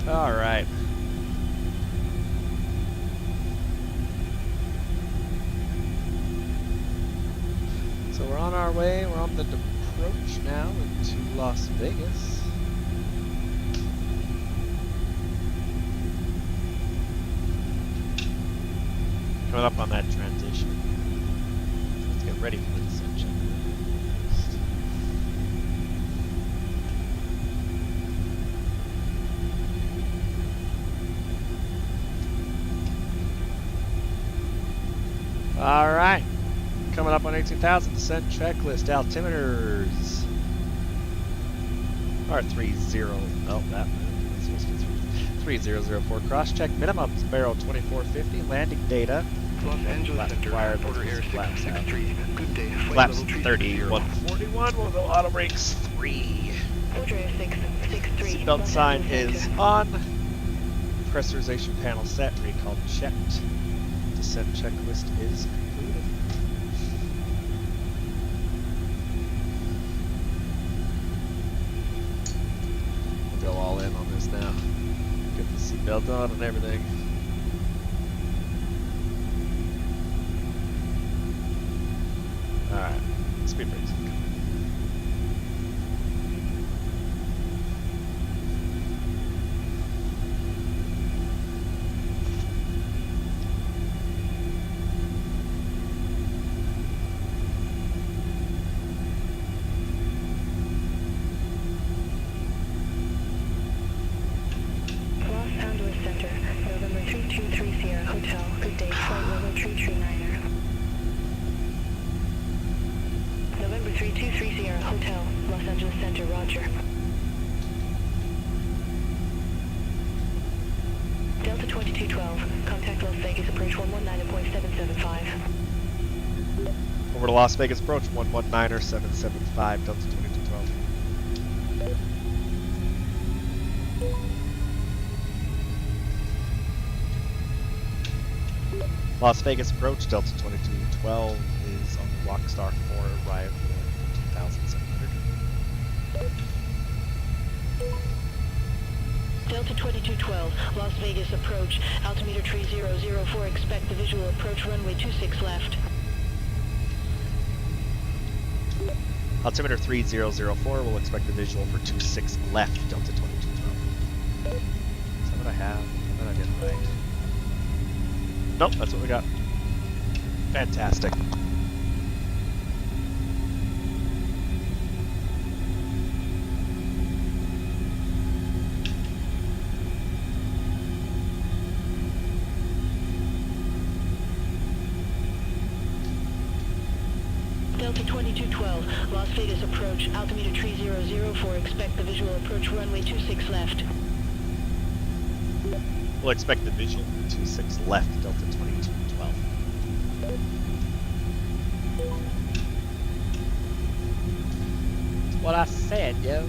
All right. So we're on our way. We're on the approach now into Las Vegas. Coming up on that transition. Let's get ready for the descent checklist. All right. Coming up on 18,000, descent checklist, altimeters. R30, oh, that moved. That's supposed to be 3004, cross check, minimum, Sparrow 2450, landing data. Los Angeles Center, Wired Porter Air flaps out. 663. Good day. Flight Flaps level tree 3141, we'll go auto brakes 3. Porter Air 663. Seatbelt sign is on. Pressurization panel set, recall checked. Descent checklist is concluded. We'll go all in on this now. Get the seatbelt on and everything. Alright, speed brakes. Los Angeles Center, November 323 Sierra Hotel. Good day, flight level 339er. November 323 Sierra Hotel, Los Angeles Center, roger. Delta 2212, contact Las Vegas approach 119.775. Over to Las Vegas approach 119er 775 Delta 2212. Las Vegas approach Delta 2212 is on Rockstar 4 arrival 2,700. Delta 2212, Las Vegas approach, altimeter tree 004, expect the visual approach runway 26 left. Altimeter 3004 will expect the visual for 26 left Delta 2212. Is that what I have? What did I get right? Nope, that's what we got. Fantastic. Delta 2212, Las Vegas approach, altimeter tree 004, expect the visual approach runway 26 left. We'll expect the visual for 26 left Delta 2212. What I said, yo.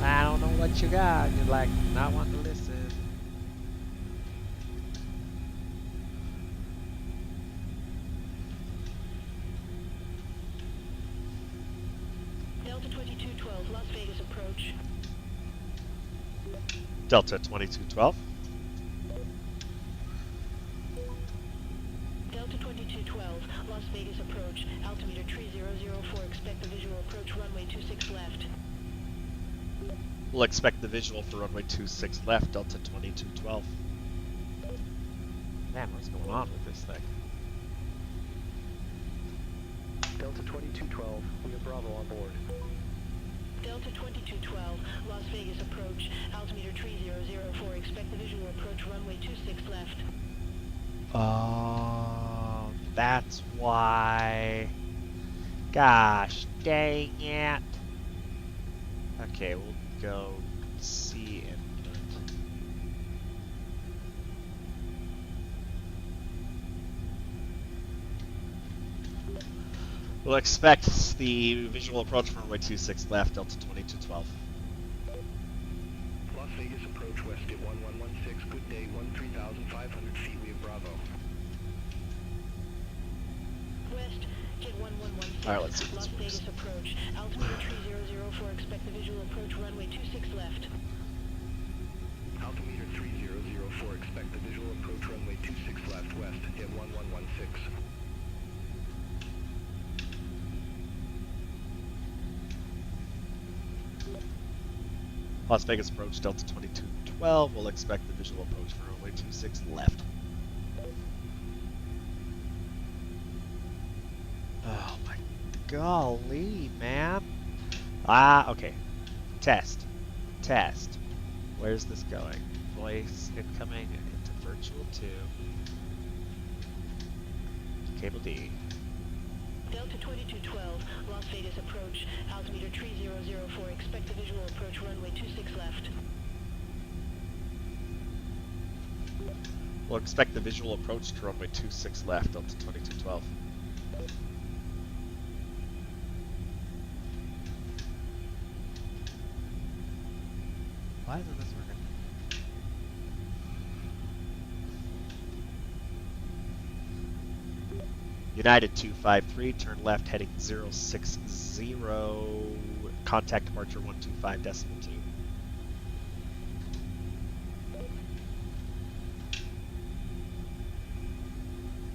I don't know what you got. You're like not wanting to listen. Delta 2212, Las Vegas approach. Delta 2212. Delta 2212, Las Vegas approach, altimeter tree 004, expect the visual approach runway 26 left. We'll expect the visual for runway 26 left Delta 2212. Man, what's going on with this thing? Delta 2212, we have Bravo on board. Delta 2212, Las Vegas approach, altimeter tree 004, expect the visual approach runway 26 left. Oh, that's why. Gosh, dang it. Okay, we'll go C input. We'll expect the visual approach from runway 26 left, Delta 2212. Las Vegas approach west at 1116. Good day. 13,500 feet. We have Bravo. West, get 1116. Alright, let's see if this Las works. Vegas approach, altimeter tree 004, expect the visual approach runway 26 left. Altimeter 3004, expect the visual approach runway 26 left west, hit 1116. Las Vegas approach Delta 2212. We'll expect the visual approach for runway 26 left. Oh my golly, man. Okay. Test. Where's this going? Voice incoming into virtual 2. Cable D. Delta 2212, Las Vegas approach, altimeter 3004, expect the visual approach runway 26 left. We'll expect the visual approach to runway 26 left, Delta 2212. Why isn't this working? United 253, turn left heading 060, contact departure 125.2.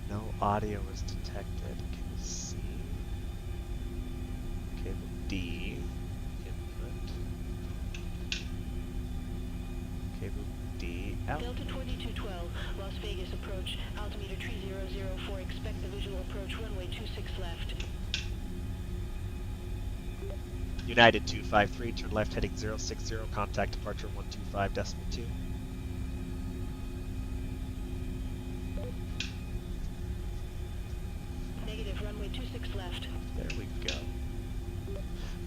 No audio is detected. Cable C. Cable D. Input. Cable D out. Delta 2212, Las Vegas approach, altimeter 3004, expect the visual approach runway 26 left. United 253, turn left heading 060, contact departure 125.2. Negative, runway 26 left. There we go.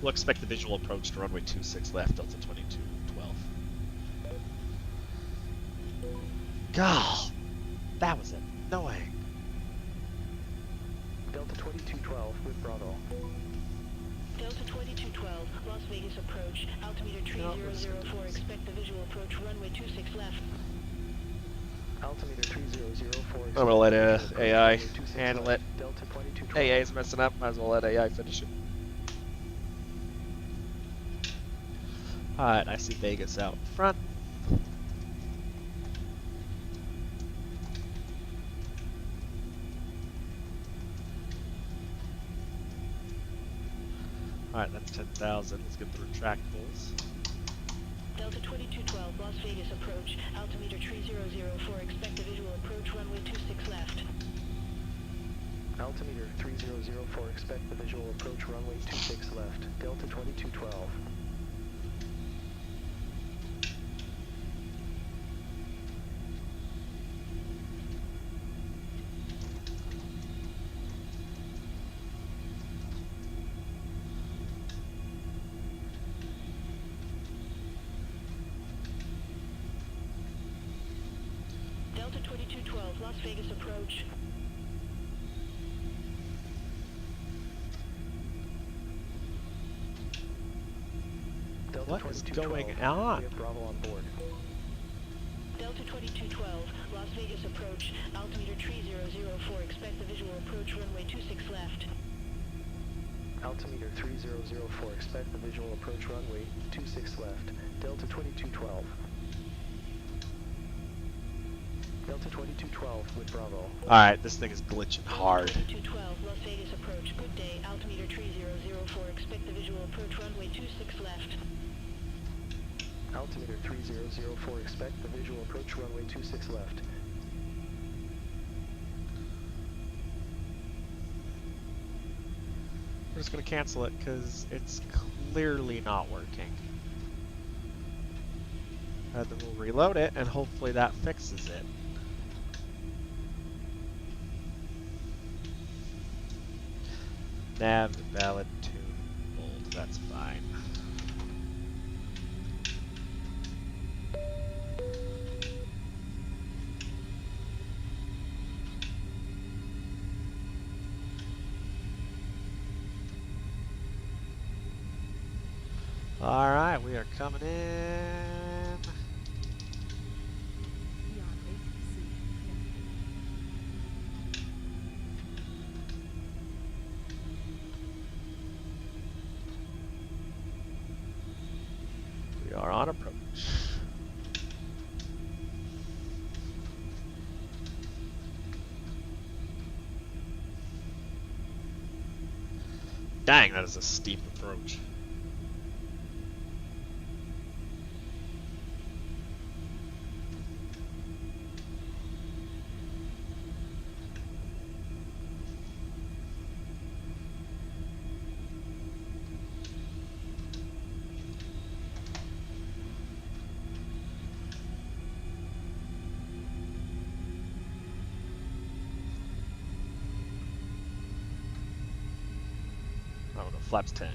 We'll expect the visual approach to runway 26 left, Delta 2212. God, that was annoying. Delta 2212 with Bravo. Delta 2212, Las Vegas approach, altimeter 3004, expect the visual approach runway 26 left. Altimeter 3004. I'm gonna let AI runway 26 handle left. it. Delta 2212. AA is messing up, might as well let AI finish it. Alright, I see Vegas out front. Alright, that's 10,000. Let's get the retractables. Delta 2212, Las Vegas approach, altimeter 3004, expect the visual approach runway 26 left. Altimeter 3004, expect the visual approach runway 26 left. Delta 2212. Delta 2212, Las Vegas approach. Delta What is 2212, going on? We have Bravo on board. Delta 2212, Las Vegas approach, altimeter 3004, expect the visual approach runway 26 left. Altimeter 3004, expect the visual approach runway 26 left. Delta 2212. Delta 2212 with Bravo. Alright, this thing is glitching hard. 2212, Las Vegas approach, good day, altimeter 3004, expect the visual approach runway 26 left. Altimeter 3004, expect the visual approach runway 26 left. We're just going to cancel it because it's clearly not working. And then we'll reload it and hopefully that fixes it. Nav invalid tune bold, that's fine. Alright, we are coming in. We are on approach. Dang, that is a steep approach. Oh no, flaps 10.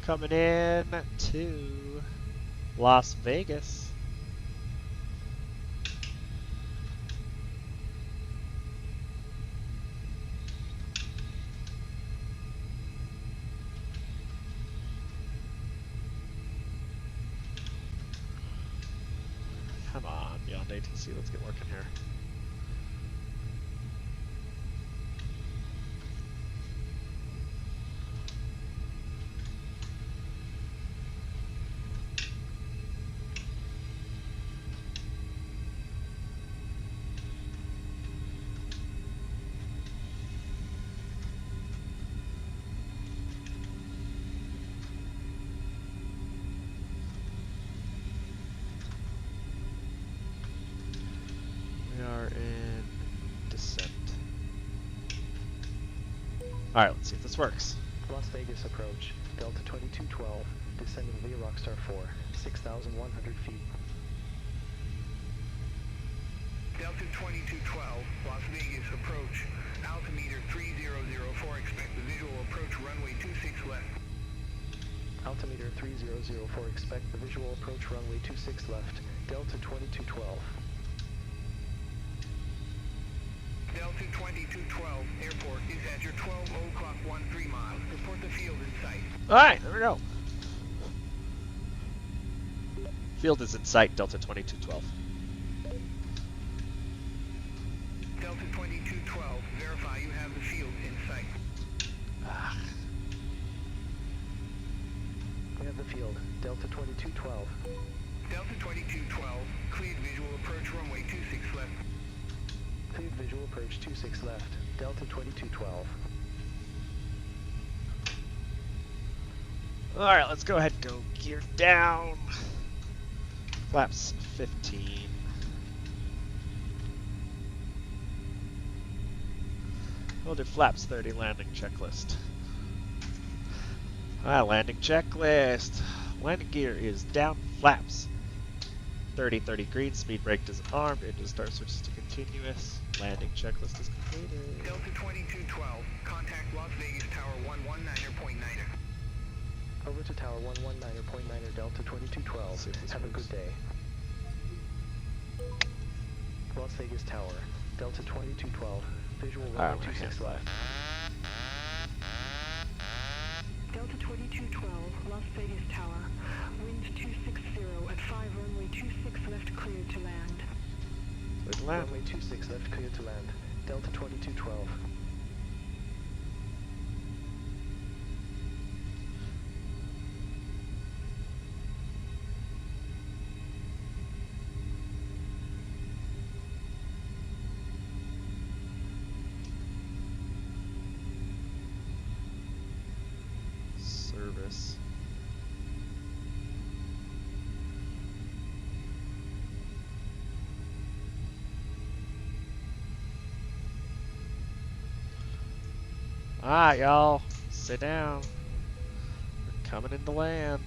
Coming in to Las Vegas. Come on, beyond ATC, let's get working here. We are in descent. Alright, let's see if this works. Las Vegas approach, Delta 2212, descending via Rockstar 4, 6,100 feet. Delta 2212, Las Vegas approach. Altimeter 3004, expect the visual approach runway 26 left. Altimeter 3004, expect the visual approach runway 26 left, Delta 2212. Delta 2212, airport is at your 12 o'clock 13 miles. Report the field in sight. Alright, there we go. Field is in sight, Delta 2212. Delta 2212, verify you have the field in sight. We have the field, Delta 2212. Delta 2212, cleared visual approach runway 26 left. Cleared visual approach 26 left, Delta 2212. Alright, let's go ahead and go gear down. Flaps 15. We'll do flaps 30 landing checklist. Landing checklist. Landing gear is down, flaps 30, 30 green, speed brake disarmed, engine start switches to continuous. Landing checklist is completed. Delta 2212, contact Las Vegas Tower 119.9er. Over to Tower 119.9er, Delta 2212. Have a good day. Las Vegas Tower, Delta 2212. Visual runway 26 left. Delta 2212, Las Vegas Tower. Wind 260 at 5 runway 26 left cleared to land. Clear to land. Runway 26 left clear to land, Delta 2212. Service. Alright, y'all. Sit down. We're coming into land.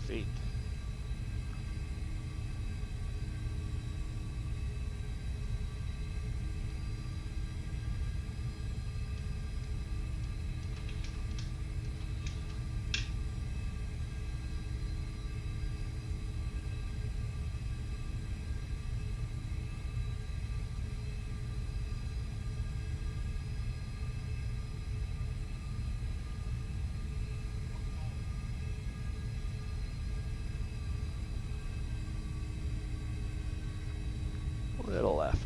feet. A little left.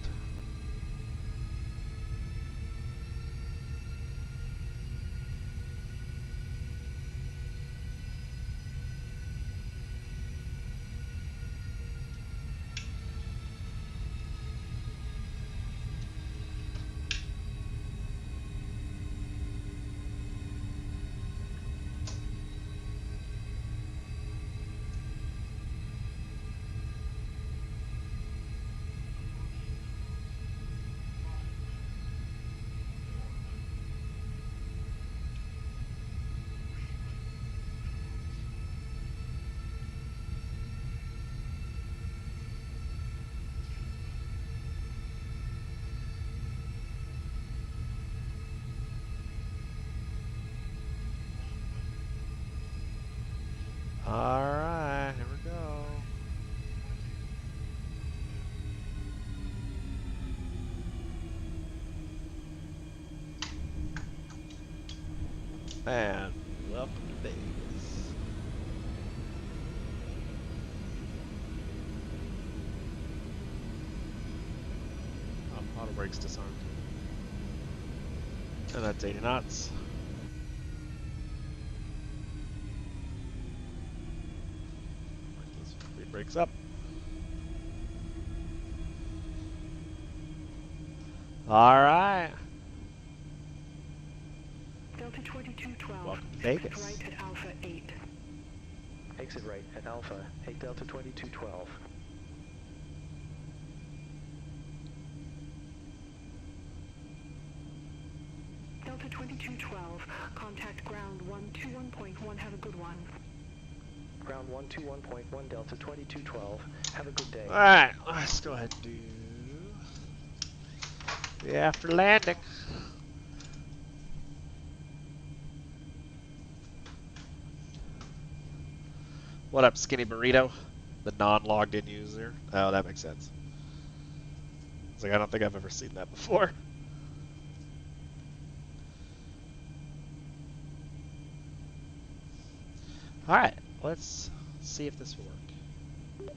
Alright, here we go. And welcome to Vegas. Auto brakes disarmed. And that's 80 knots. Speed brakes up. Alright. Delta 2212. Welcome to Vegas. Right at Alpha 8. Exit right at Alpha 8 Delta 2212. Delta 2212. Contact ground 121.1. Have a good one. Ground 121.1 Delta 2212. Have a good day. Alright, let's go ahead and do the after landing. What up, Skinny Burrito? The non-logged in user. Oh, that makes sense. It's like, I don't think I've ever seen that before. Alright, let's see if this will work.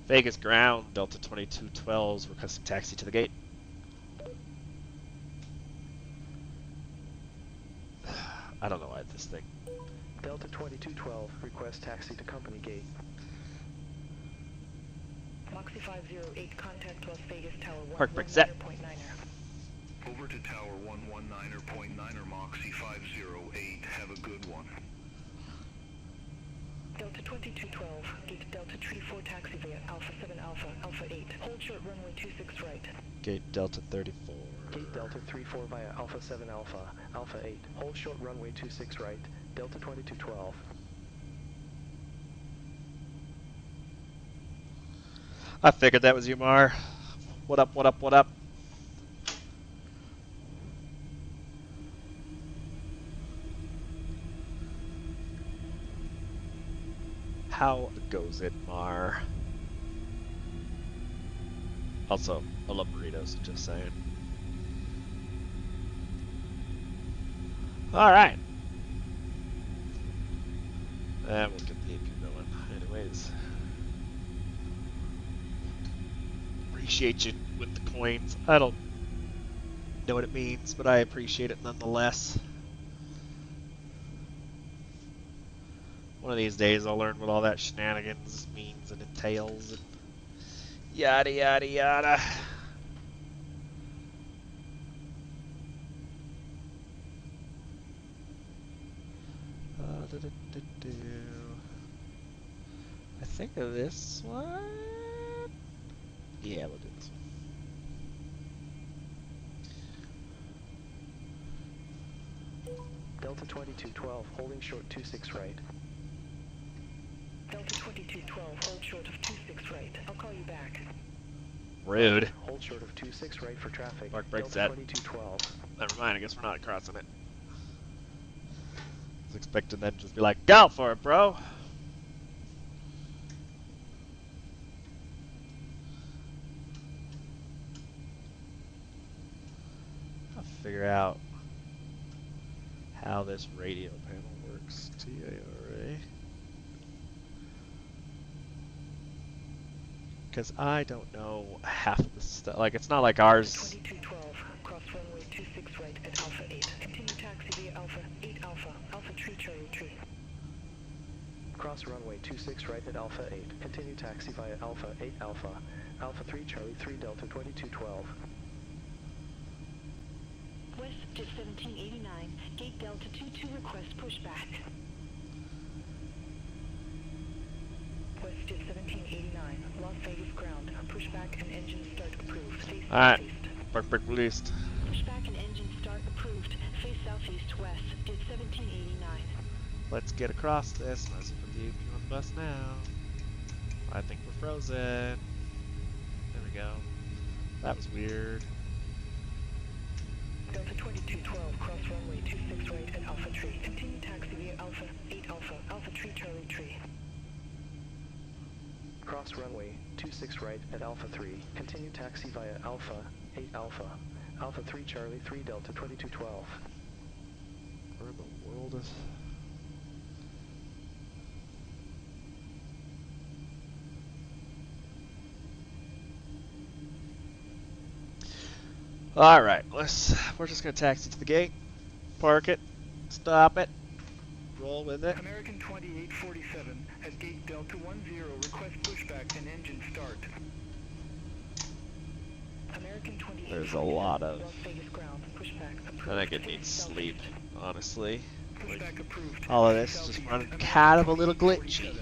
Vegas ground, Delta 2212's requesting taxi to the gate. I don't know why this thing. Delta 2212, request taxi to company gate. Moxie 508, contact Las Vegas Tower Park brake set. 119.9er. Over to Tower 119.9er Moxie 508. Have a good one. Delta 2212, gate Delta Tree 4 taxi via Alpha 7 Alpha, Alpha 8. Hold short runway 26 right. Gate Delta 34. Gate Delta 34 via Alpha 7 Alpha, Alpha 8. Hold short runway 26 right, Delta 2212. I figured that was you, Mar. What up, what up, what up? How goes it, Mar? Also, I love burritos, just saying. Alright. And we'll get the AP going. Anyways. Appreciate you with the coins. I don't know what it means, but I appreciate it nonetheless. One of these days I'll learn what all that shenanigans means and entails and yada yada yada. I think of this one. Yeah, we'll do this one. Delta 2212, holding short 26 right. Delta 2212, hold short of 26 right. I'll call you back. Rude. Hold short of 26 right for traffic. Mark breaks Delta that. 2212. Never mind, I guess we're not crossing it. I was expecting them to just be like, go for it, bro. I'll figure out how this radio panel works. TARA. Because I don't know half of the stuff. Like, it's not like ours. 2212, cross runway 26 right at Alpha 8. Continue taxi via Alpha 8 Alpha, Alpha Tree Charlie Tree. Cross runway 26 right at Alpha 8. Continue taxi via Alpha 8 Alpha, Alpha 3 Charlie 3 Delta 2212. West jet 1789, gate Delta 22 request pushback. West jet 1789, Las Vegas ground, pushback and engine start approved. Face Alright. southeast. Mark break released. Pushback and engine start approved. Face southeast west, jet 1789. Let's get across this. Let's put the AP on the bus now. I think we're frozen. There we go. That was weird. Delta 2212, cross runway 26 right at Alpha Tree. Continue taxi via Alpha 8 Alpha, Alpha Tree Charlie Tree. Cross runway 26 right at Alpha 3. Continue taxi via Alpha 8 Alpha, Alpha 3 Charlie 3 Delta 2212. Where in the world is... Alright, we're just gonna taxi to the gate, park it, stop it, roll with it. American 2847 at gate Delta 10, request pushback and engine start. American 28. There's a lot of... Las Vegas ground, pushback approved. I think it needs sleep, honestly. Like, Pushback approved. all of this is just running kind of a little glitchy.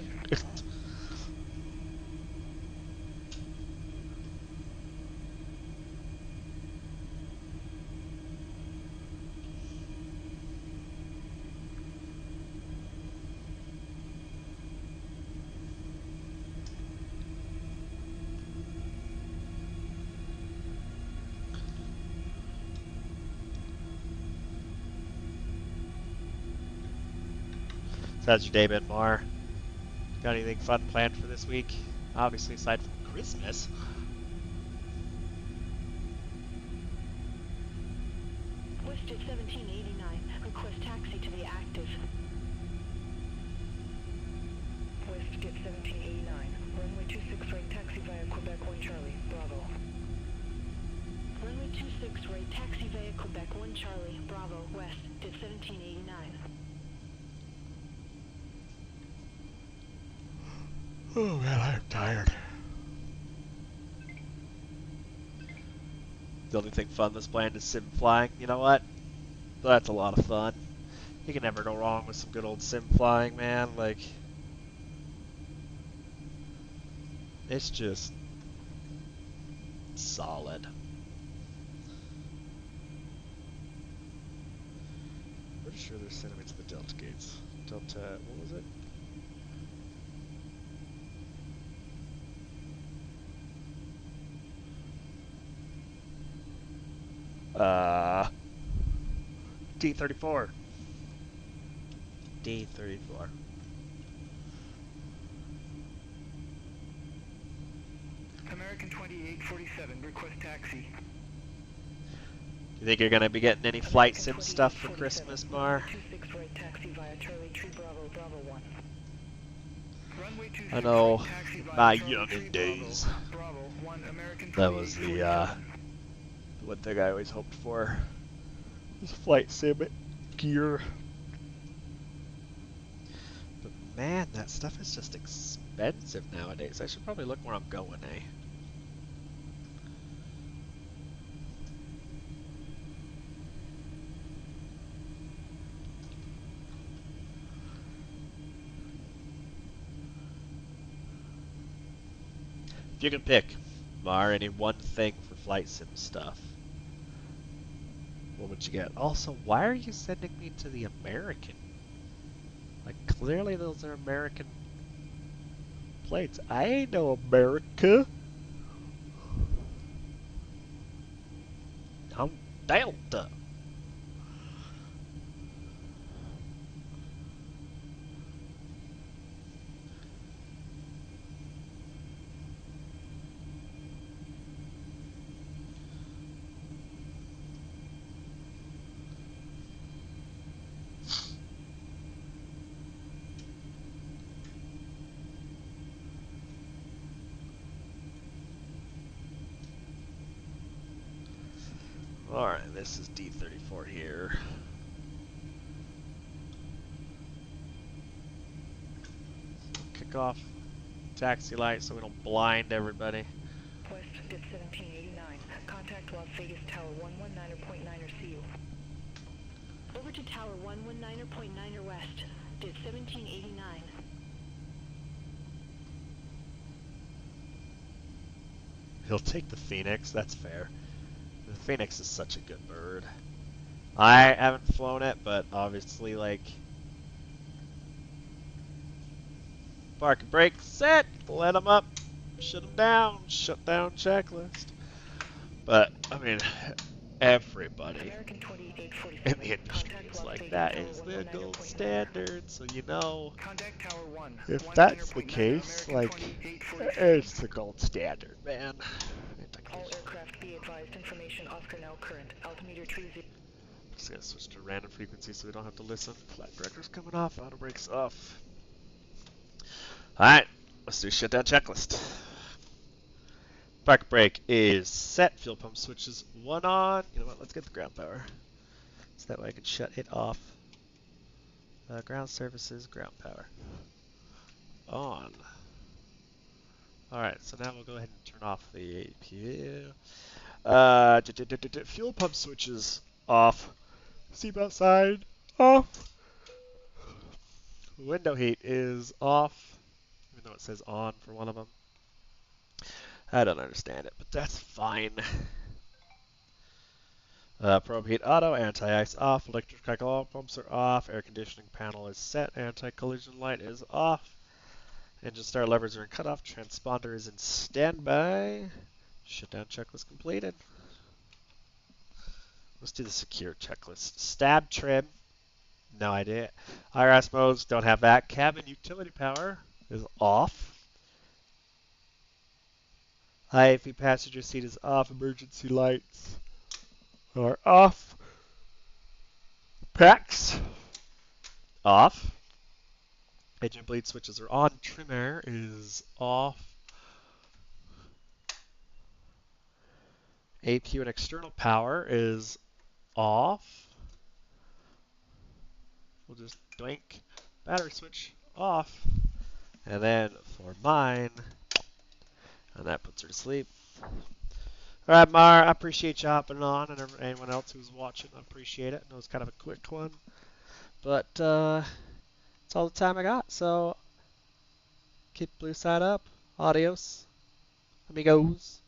So how's your day been, Mar? Got anything fun planned for this week? Obviously, aside from Christmas. Westjet 1789, request taxi to the active. Westjet 1789, runway 26 right, taxi via Quebec 1 Charlie, Bravo. Runway 26 right, taxi via Quebec 1 Charlie, Bravo, West, jet 1789. Oh man, I'm tired. The only thing fun this planned is sim flying. You know what? That's a lot of fun. You can never go wrong with some good old sim flying, man. Like, it's just solid. Pretty sure they're sending me to the Delta gates. Delta, what was it? D34. D34. American 2847, request taxi. You think you're gonna be getting any flight sim stuff for Christmas, Mar? 26 right, taxi via Charlie Tree, Bravo, Bravo 1. Runway 26 I know, right, taxi via my Charlie youngin' 3 days. Bravo, 1 American That was the 2847. one thing I always hoped for. Was flight sim gear. But man, that stuff is just expensive nowadays. I should probably look where I'm going, eh? If you can pick, Mar, any one thing for flight sim stuff, what would you get? Also, why are you sending me to the American? Like, clearly those are American plates. I ain't no America. I'm Delta. Alright, this is D34 here. Kick off taxi light so we don't blind everybody. West, DIT 1789. Contact Las Vegas Tower 119.9er CU. Over to Tower 119.9er West, DIT 1789. He'll take the Phoenix, that's fair. The Phoenix is such a good bird. I haven't flown it, but obviously, like... Park and brake, set! Let him up! Shut him down! Shut down checklist. But, I mean, everybody American 2845. in the industry is like, that is the gold standard, so you know... Contact Tower 1. If that's the case, like, it's the gold standard, man. All aircraft be advised. Information Oscar now current. Altimeter 30. Just gonna switch to random frequency so we don't have to listen. Flight director's coming off, auto brakes off. Alright, let's do shutdown checklist. Park brake is set. Fuel pump switches 1 on. You know what, let's get the ground power. So that way I can shut it off. Ground services, ground power. On. Alright, so now we'll go ahead and turn off the APU. Fuel pump switches off. Seatbelt sign off. Window heat is off, even though it says on for one of them. I don't understand it, but that's fine. Probe heat auto, anti-ice off, electric oil pumps are off, air conditioning panel is set, anti-collision light is off. Engine start levers are in cutoff. Transponder is in standby. Shutdown checklist completed. Let's do the secure checklist. Stab trim. No idea. IRS modes. Don't have that. Cabin utility power is off. IFE passenger seat is off. Emergency lights are off. PACs off. Engine bleed switches are on. Trim air is off. APU and external power is off. We'll just doink. Battery switch off. And then for mine, and that puts her to sleep. Alright, Mar, I appreciate you hopping on, and anyone else who's watching, I appreciate it. I know it's kind of a quick one, but that's all the time I got, so keep blue side up. Adios, amigos.